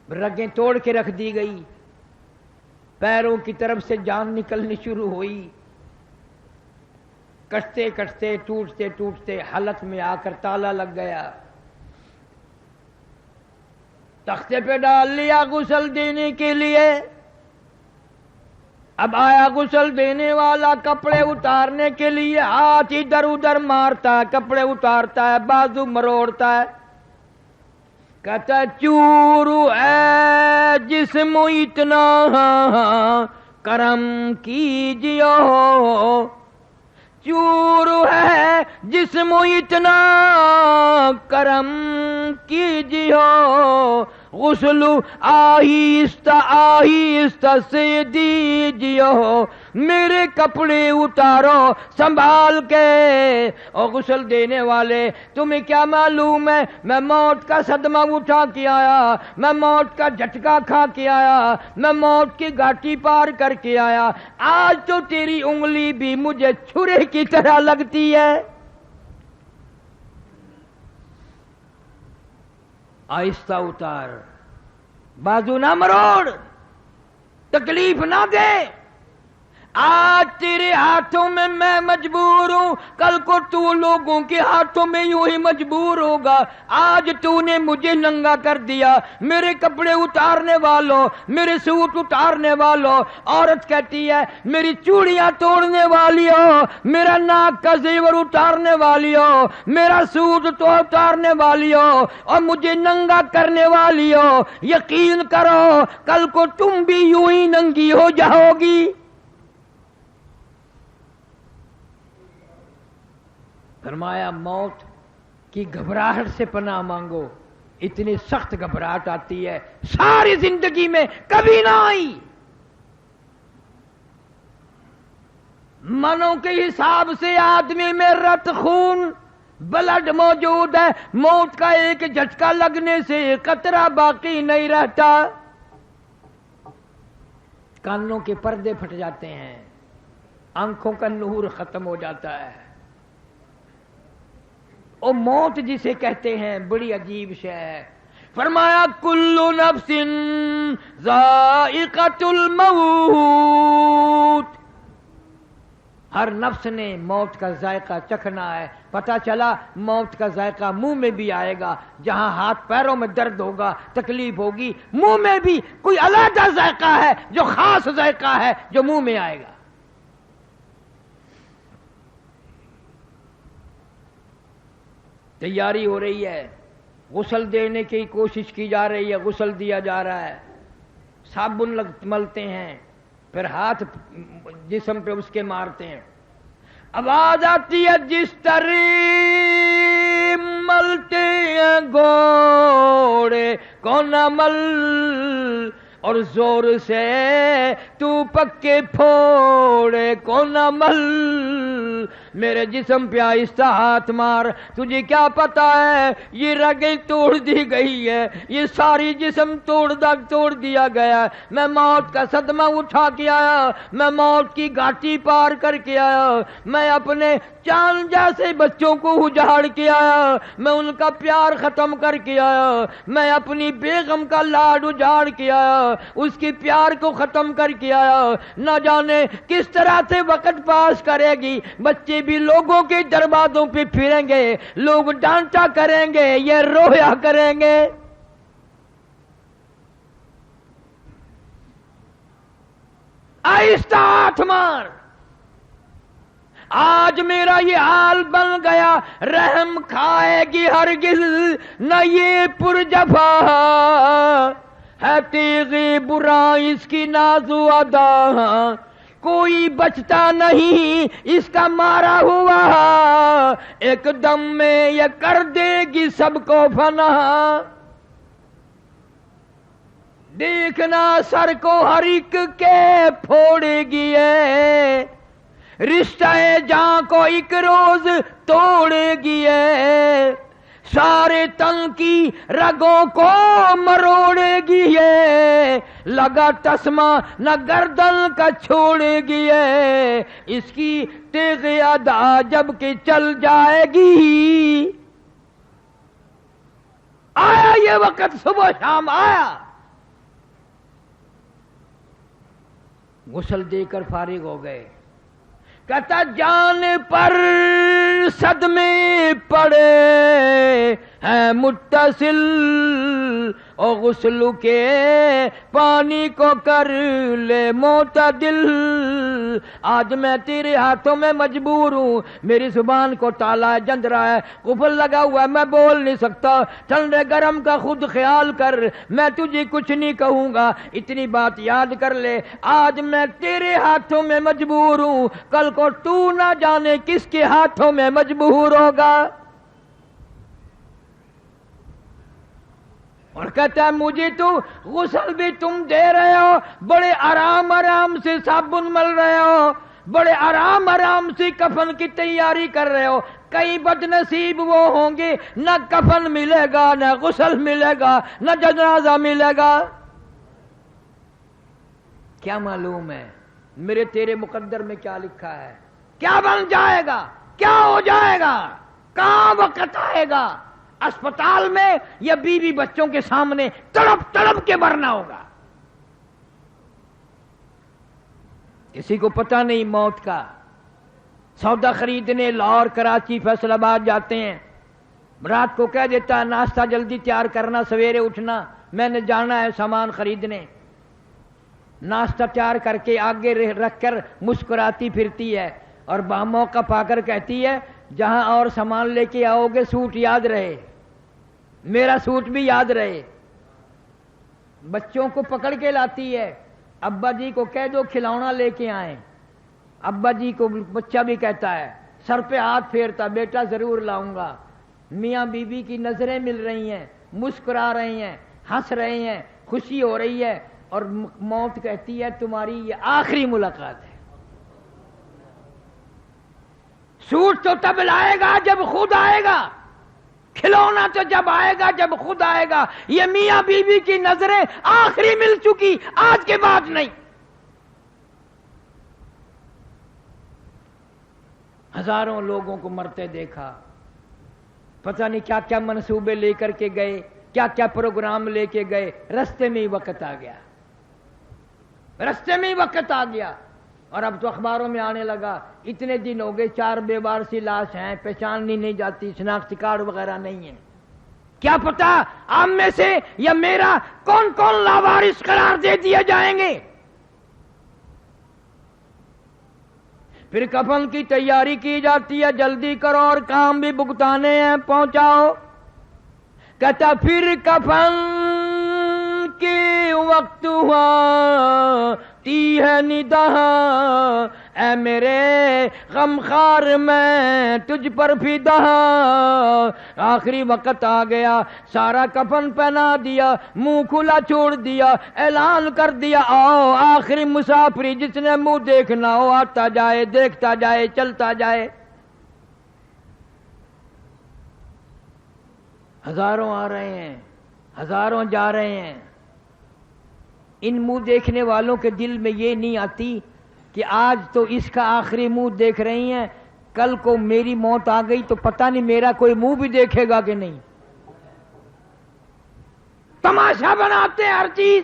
رگیں توڑ کے رکھ دی گئی، پیروں کی طرف سے جان نکلنی شروع ہوئی، کٹتے کٹتے ٹوٹتے ٹوٹتے حلق میں آ کر تالا لگ گیا، تختے پہ ڈال لیا غسل دینے کے لیے۔ اب آیا غسل دینے والا، کپڑے اتارنے کے لیے ہاتھ ادھر ادھر مارتا ہے، کپڑے اتارتا ہے، بازو مروڑتا ہے، کہتا ہے چورو ہے جسم اتنا کرم کیجیو، چورو ہے جسم اتنا کرم کیجیو، غسل آہستہ آہستہ سے دیجیو، میرے کپڑے اتارو سنبھال کے۔ اور غسل دینے والے، تمہیں کیا معلوم ہے میں موت کا صدمہ اٹھا کے آیا، میں موت کا جھٹکا کھا کے آیا، میں موت کی گھاٹی پار کر کے آیا، آج تو تیری انگلی بھی مجھے چھرے کی طرح لگتی ہے۔ آہستہ اتار، بازو نہ مروڑ، تکلیف نہ دے۔ آج تیرے ہاتھوں میں میں مجبور ہوں، کل کو تو لوگوں کے ہاتھوں میں یوں ہی مجبور ہوگا۔ آج تو نے مجھے ننگا کر دیا، میرے کپڑے اتارنے والوں، میرے سوٹ اتارنے والوں۔ عورت کہتی ہے میری چوڑیاں توڑنے والی ہو، میرا ناک کا زیور اتارنے والی ہو، میرا سوٹ تو اتارنے والی ہو، اور مجھے ننگا کرنے والی ہو۔ یقین کرو کل کو تم بھی یوں ہی ننگی ہو جاؤ گی۔ فرمایا موت کی گھبراہٹ سے پناہ مانگو، اتنی سخت گھبراہٹ آتی ہے ساری زندگی میں کبھی نہ آئی۔ منوں کے حساب سے آدمی میں رت خون بلڈ موجود ہے، موت کا ایک جھٹکا لگنے سے قطرہ باقی نہیں رہتا۔ کانوں کے پردے پھٹ جاتے ہیں، آنکھوں کا نور ختم ہو جاتا ہے۔ او موت جسے کہتے ہیں بڑی عجیب شے ہے۔ فرمایا کل نفس ذائقۃ الموت، ہر نفس نے موت کا ذائقہ چکھنا ہے. پتہ چلا موت کا ذائقہ منہ میں بھی آئے گا. جہاں ہاتھ پیروں میں درد ہوگا، تکلیف ہوگی، منہ میں بھی کوئی علیحدہ ذائقہ ہے جو خاص ذائقہ ہے جو منہ میں آئے گا. تیاری ہو رہی ہے، غسل دینے کی کوشش کی جا رہی ہے، غسل دیا جا رہا ہے، صابن ملتے ہیں، پھر ہاتھ جسم پہ اس کے مارتے ہیں. آواز آتی ہے جس طرح ملتے ہیں گھوڑے کو نہ مل، اور زور سے تو پکے پھوڑے کو نہ مل. میرے جسم پہ آہستہ ہاتھ مار، تجھے کیا پتا ہے یہ رگیں توڑ دی گئی ہے، یہ ساری جسم توڑ دیا گیا. میں موت کا صدمہ اٹھا کے آیا، میں موت کی گھاٹی پار کر کے آیا، میں اپنے چاند جیسے بچوں کو اجاڑ کے آیا، میں ان کا پیار ختم کر کے آیا، میں اپنی بیگم کا لاڈ اجاڑ کے آیا، اس کی پیار کو ختم کر کے آیا. نہ جانے کس طرح سے وقت پاس کرے گی. بچے بھی لوگوں کے دروازوں پہ پھریں گے، لوگ ڈانٹا کریں گے، یہ رویا کریں گے. آہستہ ہاتھ مار. آج میرا یہ حال بن گیا، رحم کھائے گی ہرگز نہ یہ پرجفا ہے تیغ برا اس کی نازو ادا. کوئی بچتا نہیں اس کا مارا ہوا، ایک دم میں یہ کر دے گی سب کو فنا. دیکھنا سر کو ہر ایک کے پھوڑے گی ہے، رشتہ جاں کو ایک روز توڑے گی ہے، سارے تن کی رگوں کو مروڑے گی ہے، لگا تسمہ نہ گردن کا چھوڑے گی ہے، اس کی تیغ ادا جب کہ چل جائے گی. آیا یہ وقت، صبح شام آیا. غسل دے کر فارغ ہو گئے. کہتا جان پر صدمے پڑے ہیں متصل، اور غسل کے پانی کو کر لے معتدل. آج میں تیرے ہاتھوں میں مجبور ہوں، میری زبان کو تالا ہے، جندرا ہے، قفل لگا ہوا ہے، میں بول نہیں سکتا. ٹھنڈے گرم کا خود خیال کر، میں تجھے کچھ نہیں کہوں گا. اتنی بات یاد کر لے، آج میں تیرے ہاتھوں میں مجبور ہوں، کل کو تو نہ جانے کس کے ہاتھوں میں مجبور ہوگا. اور کہتا ہے مجھے تو غسل بھی تم دے رہے ہو، بڑے آرام سے صابن مل رہے ہو، بڑے آرام سے کفن کی تیاری کر رہے ہو. کئی بد نصیب وہ ہوں گے نہ کفن ملے گا، نہ غسل ملے گا، نہ جنازہ ملے گا. کیا معلوم ہے میرے تیرے مقدر میں کیا لکھا ہے، کیا بن جائے گا، کیا ہو جائے گا، کہاں وقت آئے گا. اسپتال میں یا بیوی بچوں کے سامنے تڑپ کے مرنا ہوگا. کسی کو پتہ نہیں موت کا. سودا خریدنے لاہور، کراچی، فیصل آباد جاتے ہیں، رات کو کہہ دیتا ہے ناشتہ جلدی تیار کرنا، سویرے اٹھنا، میں نے جانا ہے سامان خریدنے. ناشتہ تیار کر کے آگے رکھ کر مسکراتی پھرتی ہے، اور موقع پا کر کہتی ہے جہاں اور سامان لے کے آؤ گے سوٹ یاد رہے، میرا سوٹ بھی یاد رہے. بچوں کو پکڑ کے لاتی ہے، ابا جی کو کہہ دو کھلونا لے کے آئیں. ابا جی کو بچہ بھی کہتا ہے، سر پہ ہاتھ پھیرتا، بیٹا ضرور لاؤں گا. میاں بیوی کی نظریں مل رہی ہیں، مسکرا رہی ہیں، ہنس رہے ہیں، خوشی ہو رہی ہے، اور موت کہتی ہے تمہاری یہ آخری ملاقات ہے. سوٹ تو تب لائے گا جب خود آئے گا، کھلونا تو جب آئے گا جب خود آئے گا. یہ میاں بیوی کی نظریں آخری مل چکی، آج کے بعد نہیں. ہزاروں لوگوں کو مرتے دیکھا، پتہ نہیں کیا کیا منصوبے لے کر کے گئے، کیا کیا پروگرام لے کے گئے، رستے میں ہی وقت آ گیا، رستے میں ہی وقت آ گیا. اور اب تو اخباروں میں آنے لگا اتنے دن ہو گئے 4 بیوار سی لاش ہیں، پہچاننی نہیں جاتی، شناختی کارڈ وغیرہ نہیں ہے. کیا پتا آپ میں سے یا میرا کون کون لاوارث قرار دے دیے جائیں گے. پھر کفن کی تیاری کی جاتی ہے، جلدی کرو اور کام بھی بھگتانے ہیں، پہنچاؤ. کہتا پھر کفن کی وقت ہوا تی ہے ندا، اے میرے غمخوار میں تجھ پر فدا. آخری وقت آ گیا، سارا کفن پہنا دیا، منہ کھلا چھوڑ دیا، اعلان کر دیا آؤ آخری مسافری جس نے منہ دیکھنا ہو آتا جائے، دیکھتا جائے، چلتا جائے. ہزاروں آ رہے ہیں، ہزاروں جا رہے ہیں. ان منہ دیکھنے والوں کے دل میں یہ نہیں آتی کہ آج تو اس کا آخری منہ دیکھ رہی ہیں، کل کو میری موت آ گئی تو پتہ نہیں میرا کوئی منہ بھی دیکھے گا کہ نہیں. تماشا بناتے ہیں ہر چیز.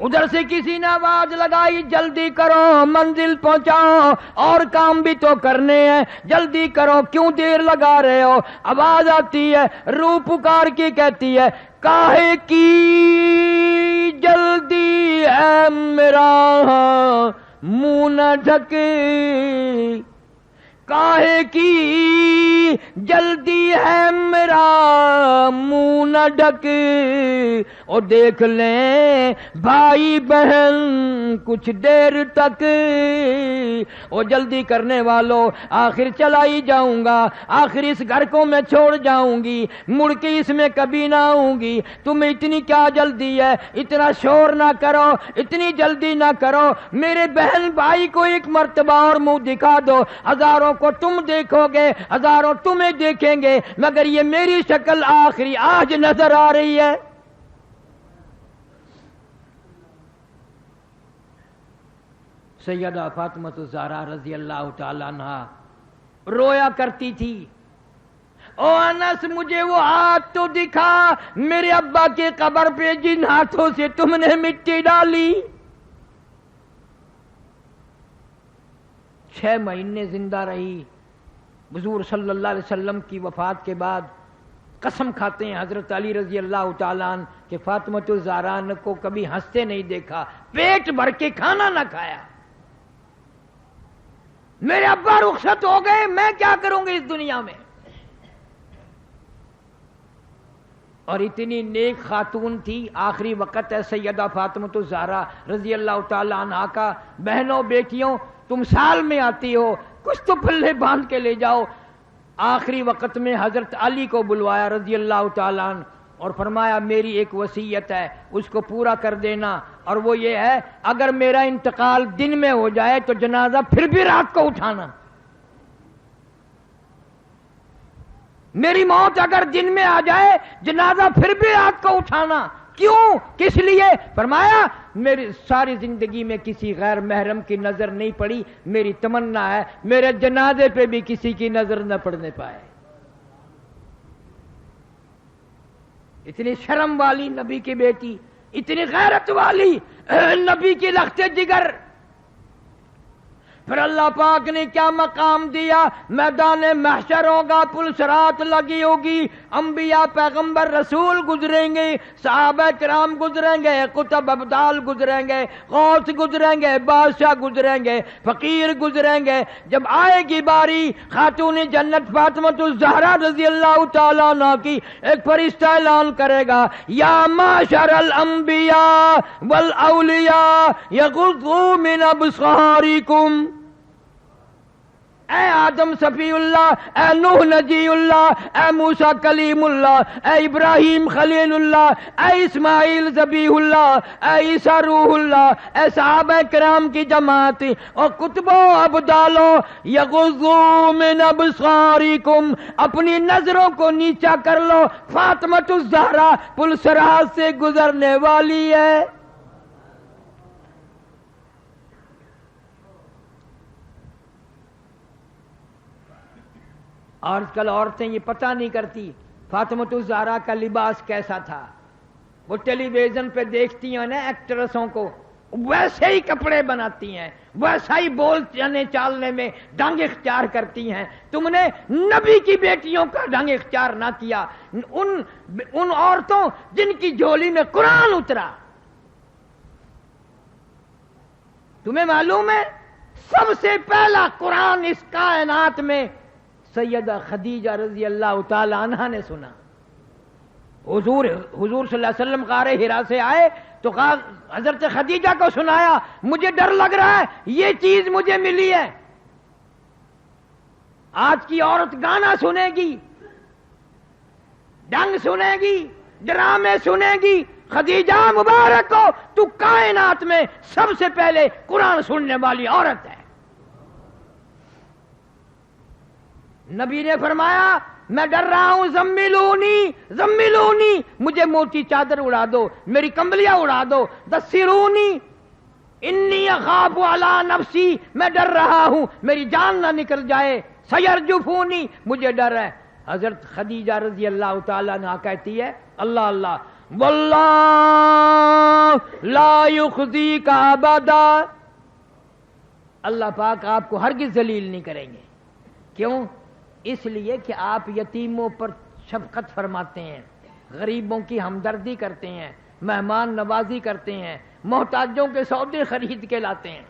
ادھر سے کسی نے آواز لگائی جلدی کرو منزل پہنچاؤ اور کام بھی تو کرنے ہیں، جلدی کرو کیوں دیر لگا رہے ہو. آواز آتی ہے، روح پکار کی کہتی ہے کاہے کی جلدی ہے میرا منہ نہ ڈھک، کاہے کی جلدی ہے میرا منہ نہ ڈھک. اور دیکھ لیں بھائی بہن کچھ دیر تک، اور جلدی کرنے والوں آخر چلا ہی جاؤں گا، آخر اس گھر کو میں چھوڑ جاؤں گی، مڑ کے اس میں کبھی نہ آؤں گی. تمہیں اتنی کیا جلدی ہے، اتنا شور نہ کرو، اتنی جلدی نہ کرو. میرے بہن بھائی کو ایک مرتبہ اور منہ دکھا دو، ہزاروں کو تم دیکھو گے، ہزاروں تمہیں دیکھیں گے، مگر یہ میری شکل آخری آج نظر آ رہی ہے. سیدہ فاطمہ الزہرا رضی اللہ تعالی عنہا رویا کرتی تھی، او انس مجھے وہ ہاتھ تو دکھا میرے ابا کے قبر پہ جن ہاتھوں سے تم نے مٹی ڈالی. 6 مہینے زندہ رہی. حضور صلی اللہ علیہ وسلم کی وفات کے بعد قسم کھاتے ہیں حضرت علی رضی اللہ تعالیٰ عنہ کہ فاطمہ الزہرا کو کبھی ہنستے نہیں دیکھا، پیٹ بھر کے کھانا نہ کھایا. میرے ابا رخصت ہو گئے، میں کیا کروں گی اس دنیا میں. اور اتنی نیک خاتون تھی. آخری وقت ہے سیدہ فاطمہ الزہرا رضی اللہ تعالی عنہا کا. بہنوں بیٹیوں تم سال میں آتی ہو، کچھ تو پلے باندھ کے لے جاؤ. آخری وقت میں حضرت علی کو بلوایا رضی اللہ تعالی عنہ اور فرمایا میری ایک وصیت ہے اس کو پورا کر دینا، اور وہ یہ ہے اگر میرا انتقال دن میں ہو جائے تو جنازہ پھر بھی رات کو اٹھانا. میری موت اگر دن میں آ جائے جنازہ پھر بھی رات کو اٹھانا. کیوں؟ کس لیے؟ فرمایا میری ساری زندگی میں کسی غیر محرم کی نظر نہیں پڑی، میری تمنا ہے میرے جنازے پہ بھی کسی کی نظر نہ پڑنے پائے. اتنی شرم والی نبی کی بیٹی، اتنی غیرت والی نبی کی لخت جگر. پھر اللہ پاک نے کیا مقام دیا؟ میدان محشر ہوگا، پل صراط لگی ہوگی، انبیاء پیغمبر رسول گزریں گے، صحابہ کرام گزریں گے، قطب ابدال گزریں گے، غوث گزریں گے، بادشاہ گزریں گے، فقیر گزریں گے. جب آئے گی باری خاتون جنت فاطمہ الزہرا رضی اللہ تعالیٰ عنہ کی، ایک فرشتہ اعلان کرے گا یا معشر الانبیاء والاولیاء یغضوا من ابصارکم. اے آدم صفی اللہ، اے نوح نجی اللہ، اے موسیٰ کلیم اللہ، اے ابراہیم خلیل اللہ، اے اسماعیل ذبیح اللہ، اے عیسیٰ روح اللہ، اے صحابہ کرام کی جماعت اور کتبوں ابدالوں، یغضوا من ابصارکم، اپنی نظروں کو نیچا کر لو، فاطمہ الزہرا پل صراط سے گزرنے والی ہے. آج کل عورتیں یہ پتہ نہیں کرتی فاطمہ الزہرا کا لباس کیسا تھا. وہ ٹیلی ویژن پہ دیکھتی ہیں نا ایکٹریسوں کو، ویسے ہی کپڑے بناتی ہیں، ویسا ہی بولنے چالنے میں ڈھنگ اختیار کرتی ہیں. تم نے نبی کی بیٹیوں کا ڈھنگ اختیار نہ کیا، ان عورتوں جن کی جھولی میں قرآن اترا. تمہیں معلوم ہے سب سے پہلا قرآن اس کائنات میں سیدہ خدیجہ رضی اللہ تعالی عنہا نے سنا. حضور صلی اللہ علیہ وسلم غار حرا سے آئے تو کہا حضرت خدیجہ کو سنایا، مجھے ڈر لگ رہا ہے، یہ چیز مجھے ملی ہے. آج کی عورت گانا سنے گی، ڈنگ سنے گی، ڈرامے سنے گی. خدیجہ مبارک ہو، تو کائنات میں سب سے پہلے قرآن سننے والی عورت ہے. نبی نے فرمایا میں ڈر رہا ہوں، زملونی زملونی، مجھے موٹی چادر اڑا دو، میری کمبلیاں اڑا دو. دسرونی انی اخاف علی نفسی، میں ڈر رہا ہوں میری جان نہ نکل جائے. سیرجفونی، مجھے ڈر ہے. حضرت خدیجہ رضی اللہ تعالی عنہا کہتی ہے اللہ اللہ واللہ لا یخزیک ابدا، اللہ پاک آپ کو ہرگز ذلیل نہیں کریں گے. کیوں؟ اس لیے کہ آپ یتیموں پر شفقت فرماتے ہیں، غریبوں کی ہمدردی کرتے ہیں، مہمان نوازی کرتے ہیں، محتاجوں کے سودے خرید کے لاتے ہیں.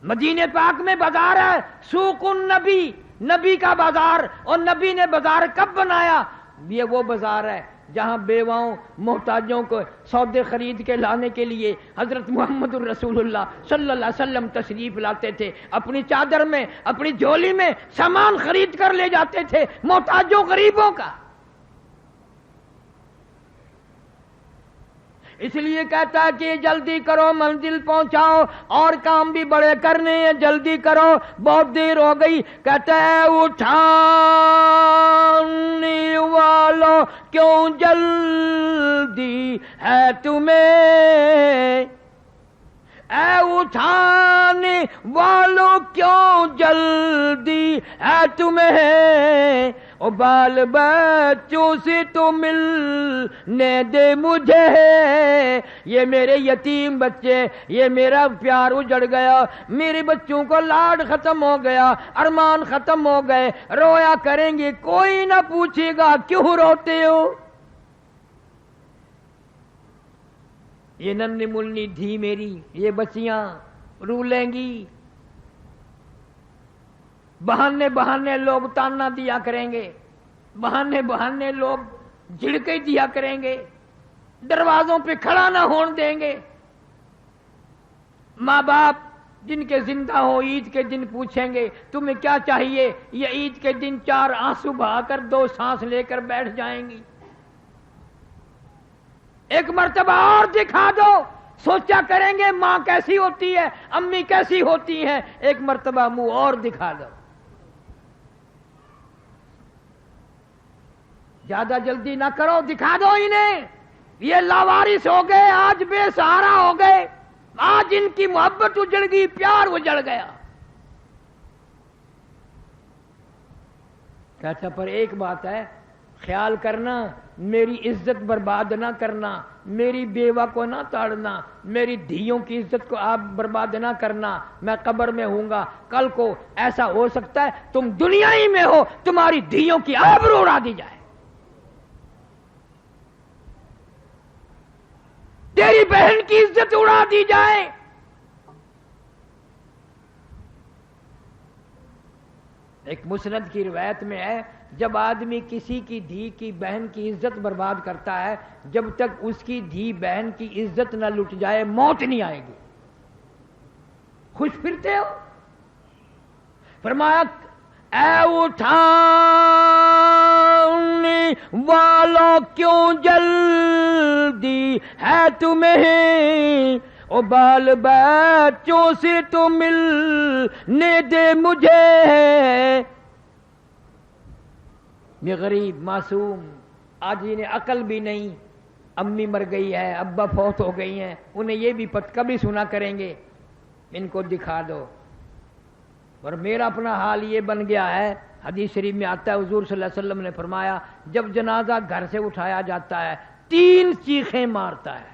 مدینے پاک میں بازار ہے سوق النبی، نبی کا بازار. اور نبی نے بازار کب بنایا؟ یہ وہ بازار ہے جہاں بیواؤں محتاجوں کو سودے خرید کے لانے کے لیے حضرت محمد الرسول اللہ صلی اللہ علیہ وسلم تشریف لاتے تھے. اپنی چادر میں، اپنی جھولی میں سامان خرید کر لے جاتے تھے محتاجوں غریبوں کا. اس لیے کہتا ہے کہ جلدی کرو، منزل پہنچاؤ، اور کام بھی بڑے کرنے ہیں، جلدی کرو، بہت دیر ہو گئی. کہتا ہے اٹھانے والوں کیوں جلدی ہے تمہیں، اے اٹھانے والوں کیوں جلدی ہے تمہیں، او بال بچوں سے تو ملنے دے مجھے. یہ میرے یتیم بچے، یہ میرا پیار اجڑ گیا، میرے بچوں کو لاڈ ختم ہو گیا، ارمان ختم ہو گئے، رویا کریں گے، کوئی نہ پوچھے گا کیوں روتے ہو. یہ ننھی ملنی دھی میری، یہ بچیاں رو لیں گی. بہانے بہانے لوگ تانا دیا کریں گے، بہانے بہانے لوگ جھڑکے دیا کریں گے، دروازوں پہ کھڑا نہ ہون دیں گے. ماں باپ جن کے زندہ ہو عید کے دن پوچھیں گے تمہیں کیا چاہیے، یہ عید کے دن 4 آنسو بہا کر 2 سانس لے کر بیٹھ جائیں گی. ایک مرتبہ اور دکھا دو، سوچا کریں گے ماں کیسی ہوتی ہے، امی کیسی ہوتی ہیں. ایک مرتبہ منہ اور دکھا دو. زیادہ جلدی نہ کرو، دکھا دو انہیں. یہ لاوارث ہو گئے، آج بے سہارا ہو گئے، آج ان کی محبت اجڑ گئی، پیار اجڑ گیا. کہتا پر ایک بات ہے، خیال کرنا میری عزت برباد نہ کرنا، میری بیوہ کو نہ تاڑنا، میری دھیوں کی عزت کو آپ برباد نہ کرنا. میں قبر میں ہوں گا، کل کو ایسا ہو سکتا ہے تم دنیا ہی میں ہو، تمہاری دھیوں کی آبرو اڑا دی جائے، تیری بہن کی عزت اڑا دی جائے. ایک مسند کی روایت میں ہے جب آدمی کسی کی دھی کی بہن کی عزت برباد کرتا ہے، جب تک اس کی دھی بہن کی عزت نہ لٹ جائے موت نہیں آئے گی. خوش پھرتے ہو. فرمایا اے اٹھانے والوں کیوں جلدی ہے تمہیں، او بال بچوں سے تو ملنے دے مجھے. یہ غریب معصوم آج انہیں عقل بھی نہیں، امی مر گئی ہے، ابا فوت ہو گئی ہیں، انہیں یہ بھی کبھی سنا کریں گے ان کو دکھا دو. اور میرا اپنا حال یہ بن گیا ہے، حدیث شریف میں آتا ہے حضور صلی اللہ علیہ وسلم نے فرمایا جب جنازہ گھر سے اٹھایا جاتا ہے 3 چیخیں مارتا ہے.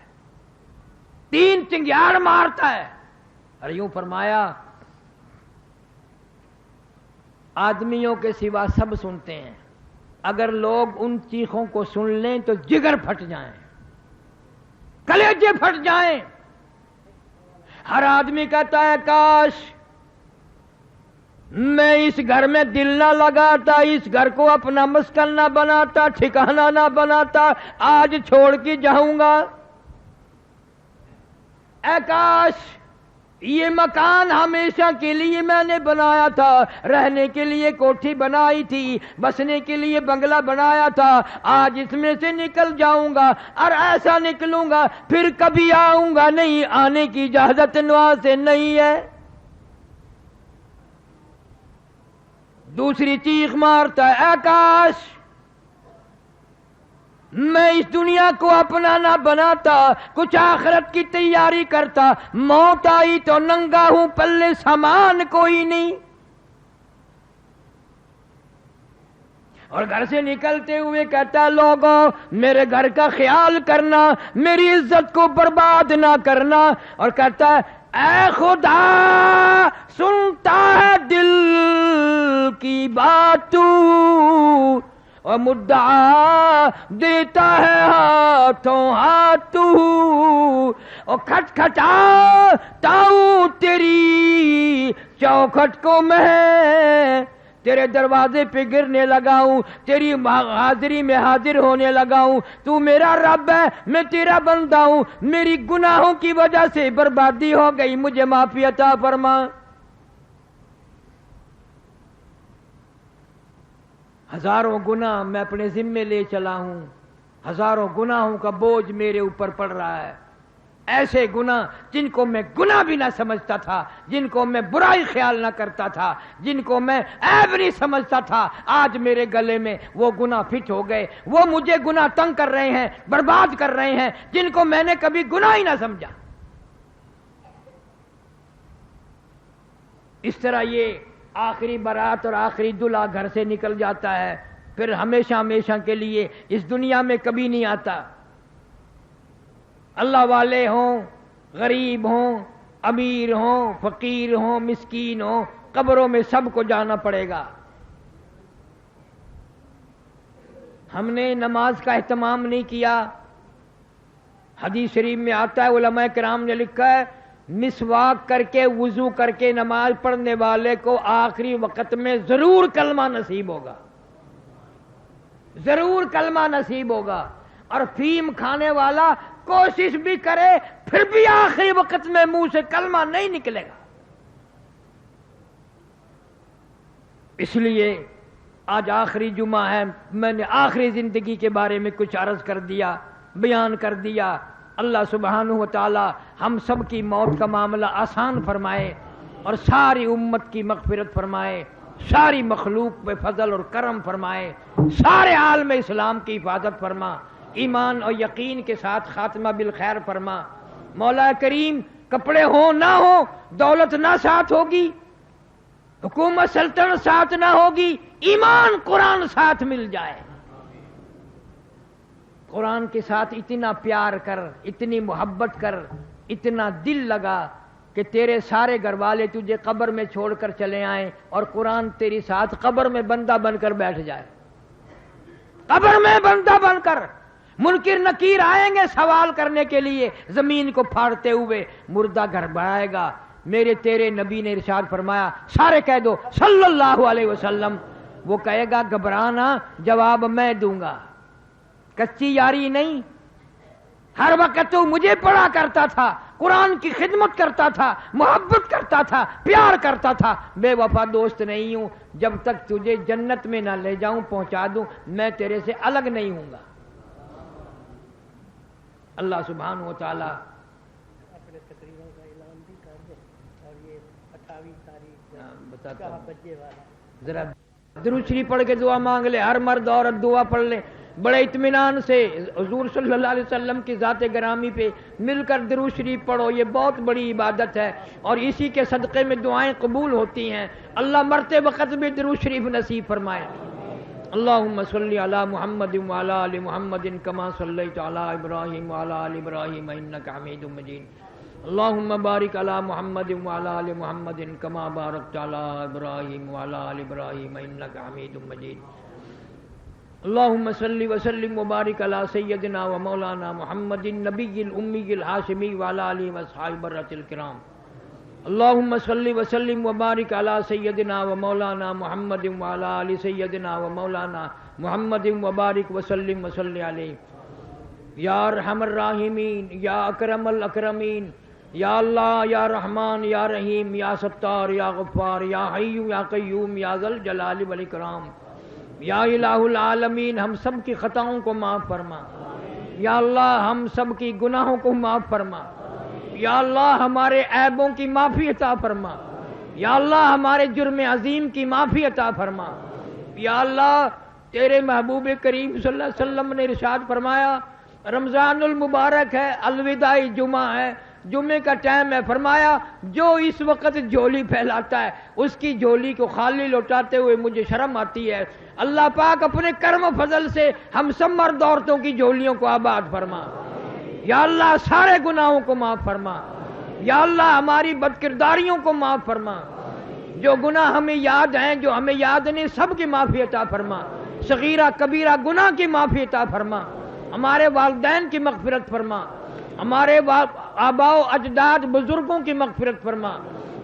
3 چنگیاڑ مارتا ہے۔ اور یوں فرمایا آدمیوں کے سوا سب سنتے ہیں، اگر لوگ ان چیخوں کو سن لیں تو جگر پھٹ جائیں، کلیجے پھٹ جائیں۔ ہر آدمی کہتا ہے کاش میں اس گھر میں دل نہ لگاتا، اس گھر کو اپنا مسکن نہ بناتا، ٹھکانہ نہ بناتا، آج چھوڑ کے جاؤں گا۔ اے کاش یہ مکان ہمیشہ کے لیے میں نے بنایا تھا، رہنے کے لیے کوٹھی بنائی تھی، بسنے کے لیے بنگلہ بنایا تھا، آج اس میں سے نکل جاؤں گا، اور ایسا نکلوں گا پھر کبھی آؤں گا نہیں، آنے کی اجازت وہاں سے نہیں ہے۔ دوسری چیخ مارتا ہے اے کاش میں اس دنیا کو اپنا نہ بناتا، کچھ آخرت کی تیاری کرتا، موت آئی تو ننگا ہوں، پلے سامان کوئی نہیں۔ اور گھر سے نکلتے ہوئے کہتا ہے لوگوں میرے گھر کا خیال کرنا، میری عزت کو برباد نہ کرنا۔ اور کہتا ہے اے خدا سنتا ہے دل کی بات تو، اور مدعا دیتا ہے ہاتھوں ہاتھ تو، اور کھٹکھٹاتا ہوں تیری چوکھٹ کو میں، تیرے دروازے پہ گرنے لگا ہوں، تیری حاضری میں حاضر ہونے لگا ہوں، تو میرا رب ہے، میں تیرا بندہ ہوں، میری گناہوں کی وجہ سے بربادی ہو گئی، مجھے معافی عطا فرما۔ ہزاروں گناہ میں اپنے ذمے لے چلا ہوں، ہزاروں گناہوں کا بوجھ میرے اوپر پڑ رہا ہے، ایسے گناہ جن کو میں گناہ بھی نہ سمجھتا تھا، جن کو میں برائی خیال نہ کرتا تھا، جن کو میں عیب نہیں سمجھتا تھا، آج میرے گلے میں وہ گناہ فٹ ہو گئے، وہ مجھے گناہ تنگ کر رہے ہیں، برباد کر رہے ہیں، جن کو میں نے کبھی گناہ ہی نہ سمجھا۔ اس طرح یہ آخری بارات اور آخری دلہا گھر سے نکل جاتا ہے، پھر ہمیشہ ہمیشہ کے لیے اس دنیا میں کبھی نہیں آتا۔ اللہ والے ہوں، غریب ہوں، امیر ہوں، فقیر ہوں، مسکین ہوں، قبروں میں سب کو جانا پڑے گا۔ ہم نے نماز کا اہتمام نہیں کیا۔ حدیث شریف میں آتا ہے، علماء کرام نے لکھا ہے مسواک کر کے وضو کر کے نماز پڑھنے والے کو آخری وقت میں ضرور کلمہ نصیب ہوگا، ضرور کلمہ نصیب ہوگا۔ اور فیم کھانے والا کوشش بھی کرے پھر بھی آخری وقت میں منہ سے کلمہ نہیں نکلے گا۔ اس لیے آج آخری جمعہ ہے، میں نے آخری زندگی کے بارے میں کچھ عرض کر دیا، بیان کر دیا۔ اللہ سبحانہ و تعالی ہم سب کی موت کا معاملہ آسان فرمائے، اور ساری امت کی مغفرت فرمائے، ساری مخلوق پہ فضل اور کرم فرمائے، سارے عالم اسلام کی حفاظت فرما، ایمان اور یقین کے ساتھ خاتمہ بالخیر فرما۔ مولا کریم کپڑے ہوں نہ ہوں، دولت نہ ساتھ ہوگی، حکومت سلطنت ساتھ نہ ہوگی، ایمان قرآن ساتھ مل جائے، قرآن کے ساتھ اتنا پیار کر، اتنی محبت کر، اتنا دل لگا کہ تیرے سارے گھر والے تجھے قبر میں چھوڑ کر چلے آئیں اور قرآن تیری ساتھ قبر میں بندہ بن کر بیٹھ جائے، قبر میں بندہ بن کر۔ منکر نکیر آئیں گے سوال کرنے کے لیے، زمین کو پھاڑتے ہوئے مردہ گھر بڑھائے گا۔ میرے تیرے نبی نے ارشاد فرمایا، سارے کہہ دو صلی اللہ علیہ وسلم، وہ کہے گا گھبرانا جواب میں دوں گا، کچی یاری نہیں، ہر وقت تو مجھے پڑھا کرتا تھا، قرآن کی خدمت کرتا تھا، محبت کرتا تھا، پیار کرتا تھا، بے وفا دوست نہیں ہوں، جب تک تجھے جنت میں نہ لے جاؤں پہنچا دوں، میں تیرے سے الگ نہیں ہوں گا۔ اللہ سبحانہ و تعالی اپنے تقریروں کا اعلان بھی کر دے، اور یہ 28 تاریخ بتاتا بجے والا ذرا درود شریف پڑھ کے دعا مانگ لے، ہر مرد عورت دعا پڑھ لے، بڑے اطمینان سے حضور صلی اللہ علیہ وسلم کی ذات گرامی پہ مل کر درود شریف پڑھو، یہ بہت بڑی عبادت ہے، اور اسی کے صدقے میں دعائیں قبول ہوتی ہیں۔ اللہ مرتے وقت بھی درود شریف نصیب فرمائے۔ اللهم صل على محمد وعلى آل محمد كما صليت على إبراهيم وعلى آل إبراهيم إنك حميد مجيد اللهم بارك على محمد وعلى آل محمد كما باركت على إبراهيم وعلى آل إبراهيم إنك حميد مجيد اللهم صل وسلم وبارك على سيدنا ومولانا محمد النبي الأمي الهاشمي وعلى آله وأصحابه برة الكرام اللهم صل وسلم وبارك على سيدنا ومولانا محمد وعلى آل سيدنا ومولانا محمد وبارك وسلم وصل عليه یا ارحم الراحمین یا اکرم الاکرمین یا اللہ یا رحمان یا رحیم یا ستار یا غفار یا حی یا قیوم یا ذا الجلال والاکرام یا الہ العالمین ہم سب کی خطاؤں کو معاف فرما یا اللہ ہم سب کی گناہوں کو معاف فرما یا اللہ ہمارے عیبوں کی معافی عطا فرما یا اللہ ہمارے جرم عظیم کی معافی عطا فرما یا اللہ تیرے محبوب کریم صلی اللہ علیہ وسلم نے ارشاد فرمایا رمضان المبارک ہے الوداعی جمعہ ہے جمعے کا ٹائم ہے فرمایا جو اس وقت جھولی پھیلاتا ہے اس کی جھولی کو خالی لوٹاتے ہوئے مجھے شرم آتی ہے اللہ پاک اپنے کرم و فضل سے ہم سب مرد عورتوں کی جھولیوں کو آباد فرما یا اللہ سارے گناہوں کو معاف فرما یا اللہ ہماری بدکرداریوں کو معاف فرما جو گناہ ہمیں یاد ہیں جو ہمیں یاد نہیں سب کی معافی عطا فرما صغیرہ کبیرہ گناہ کی معافی عطا فرما ہمارے والدین کی مغفرت فرما ہمارے آباء و اجداد بزرگوں کی مغفرت فرما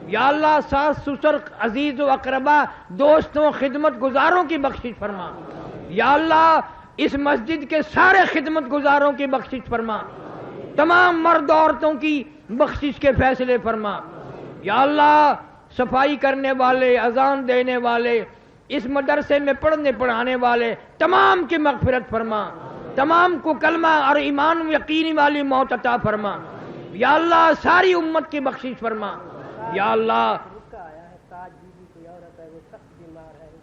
یا اللہ ساس سسر عزیز و اقربا دوستوں خدمت گزاروں کی بخشش فرما یا اللہ اس مسجد کے سارے خدمت گزاروں کی بخشش فرما تمام مرد عورتوں کی بخشش کے فیصلے فرما یا اللہ صفائی کرنے والے اذان دینے والے اس مدرسے میں پڑھنے پڑھانے والے تمام کی مغفرت فرما تمام کو کلمہ اور ایمان و یقینی والی موت عطا فرما یا اللہ ساری امت کی بخشش فرما یا اللہ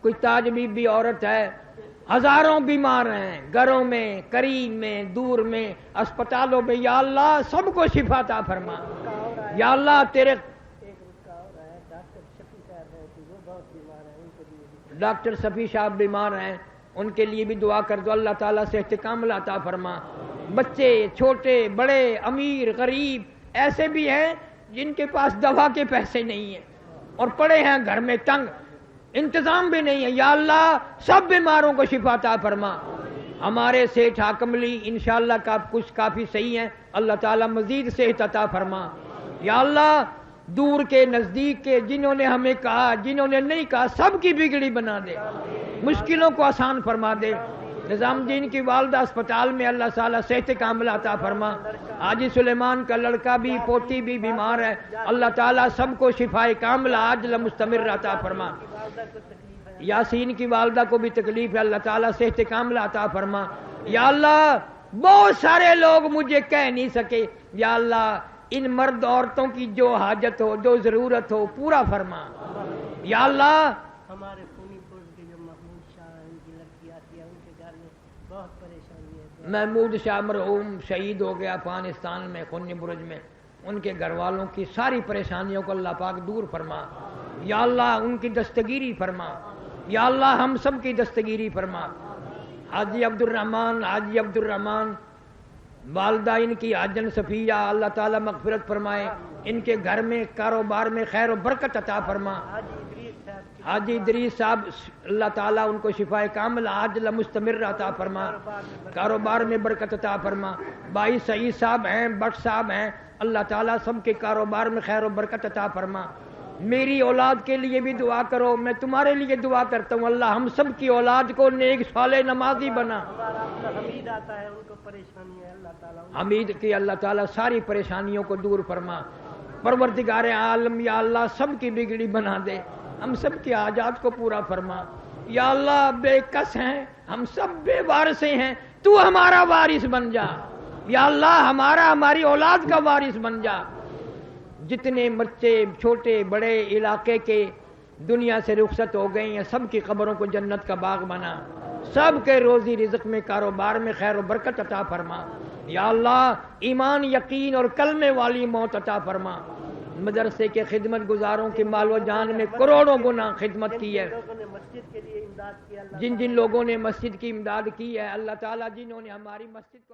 کوئی تاج بی بی عورت ہے ہزاروں بیمار ہیں گھروں میں قریب میں دور میں اسپتالوں میں یا اللہ سب کو شفا عطا فرما یا اللہ تیرے ڈاکٹر شفیع صاحب بیمار ہیں ان کے لیے بھی دعا کر دو اللہ تعالیٰ صحت کاملہ عطا فرما بچے چھوٹے بڑے امیر غریب ایسے بھی ہیں جن کے پاس دوا کے پیسے نہیں ہیں اور پڑے ہیں گھر میں تنگ انتظام بھی نہیں ہے یا اللہ سب بیماروں کو شفا عطا فرما ہمارے سیٹھ حاکم علی انشاءاللہ کچھ کافی صحیح ہیں اللہ تعالیٰ مزید صحت عطا فرما یا اللہ دور کے نزدیک کے جنہوں نے ہمیں کہا جنہوں نے نہیں کہا سب کی بگڑی بنا دے مشکلوں کو آسان فرما دے نظام الدین کی والدہ اسپتال میں اللہ تعالیٰ صحت کاملہ عطا فرما حاجی سلیمان کا لڑکا بھی پوتی بھی بیمار ہے اللہ تعالیٰ سب کو شفائے کاملہ عاجل مستمر عطا فرما یاسین کی والدہ کو بھی تکلیف ہے اللہ تعالیٰ صحت کاملہ عطا فرما یا اللہ بہت سارے لوگ مجھے کہہ نہیں سکے یا اللہ ان مرد عورتوں کی جو حاجت ہو جو ضرورت ہو پورا فرما یا اللہ ہمارے خونی پور کے جو محمود شاہ ان کی لڑکی آتی ہے ان کے گھر میں بہت پریشانی ہے محمود شاہ مرحوم شہید ہو گیا افغانستان میں خونی برج میں ان کے گھر والوں کی ساری پریشانیوں کو اللہ پاک دور فرما یا اللہ ان کی دستگیری فرما یا اللہ ہم سب کی دستگیری فرما حاجی عبد الرحمان والدہ ان کی حاجن صفیہ اللہ تعالیٰ مغفرت فرمائے ان کے گھر میں کاروبار میں خیر و برکت عطا فرما حاجی ادریس صاحب اللہ تعالیٰ ان کو شفا کامل عاجل مستمر عطا فرما کاروبار میں برکت عطا فرما بھائی سعید صاحب ہیں بٹ صاحب ہیں اللہ تعالیٰ سب کے کاروبار میں خیر و برکت عطا فرما میری اولاد کے لیے بھی دعا کرو میں تمہارے لیے دعا کرتا ہوں اللہ ہم سب کی اولاد کو نیک صالح نمازی بنا حمید آتا ہے ان کو پریشانی ہے اللہ تعالیٰ حمید کی اللہ تعالیٰ ساری پریشانیوں کو دور فرما پروردگار عالم یا اللہ سب کی بگڑی بنا دے ہم سب کے حاجات کو پورا فرما یا اللہ بے کس ہیں ہم سب بے وارثے ہیں تو ہمارا وارث بن جا یا اللہ ہماری اولاد کا وارث بن جا جتنے بچے چھوٹے بڑے علاقے کے دنیا سے رخصت ہو گئے ہیں سب کی قبروں کو جنت کا باغ بنا سب کے روزی رزق میں کاروبار میں خیر و برکت عطا فرما یا اللہ ایمان یقین اور کلمے والی موت عطا فرما مدرسے کے خدمت گزاروں کی مال و جان میں کروڑوں گنا خدمت کی ہے. لوگوں نے مسجد کے لیے امداد کیا، اللہ جن جن لوگوں نے مسجد کی امداد کی ہے، اللہ تعالیٰ جنہوں نے ہماری مسجد کو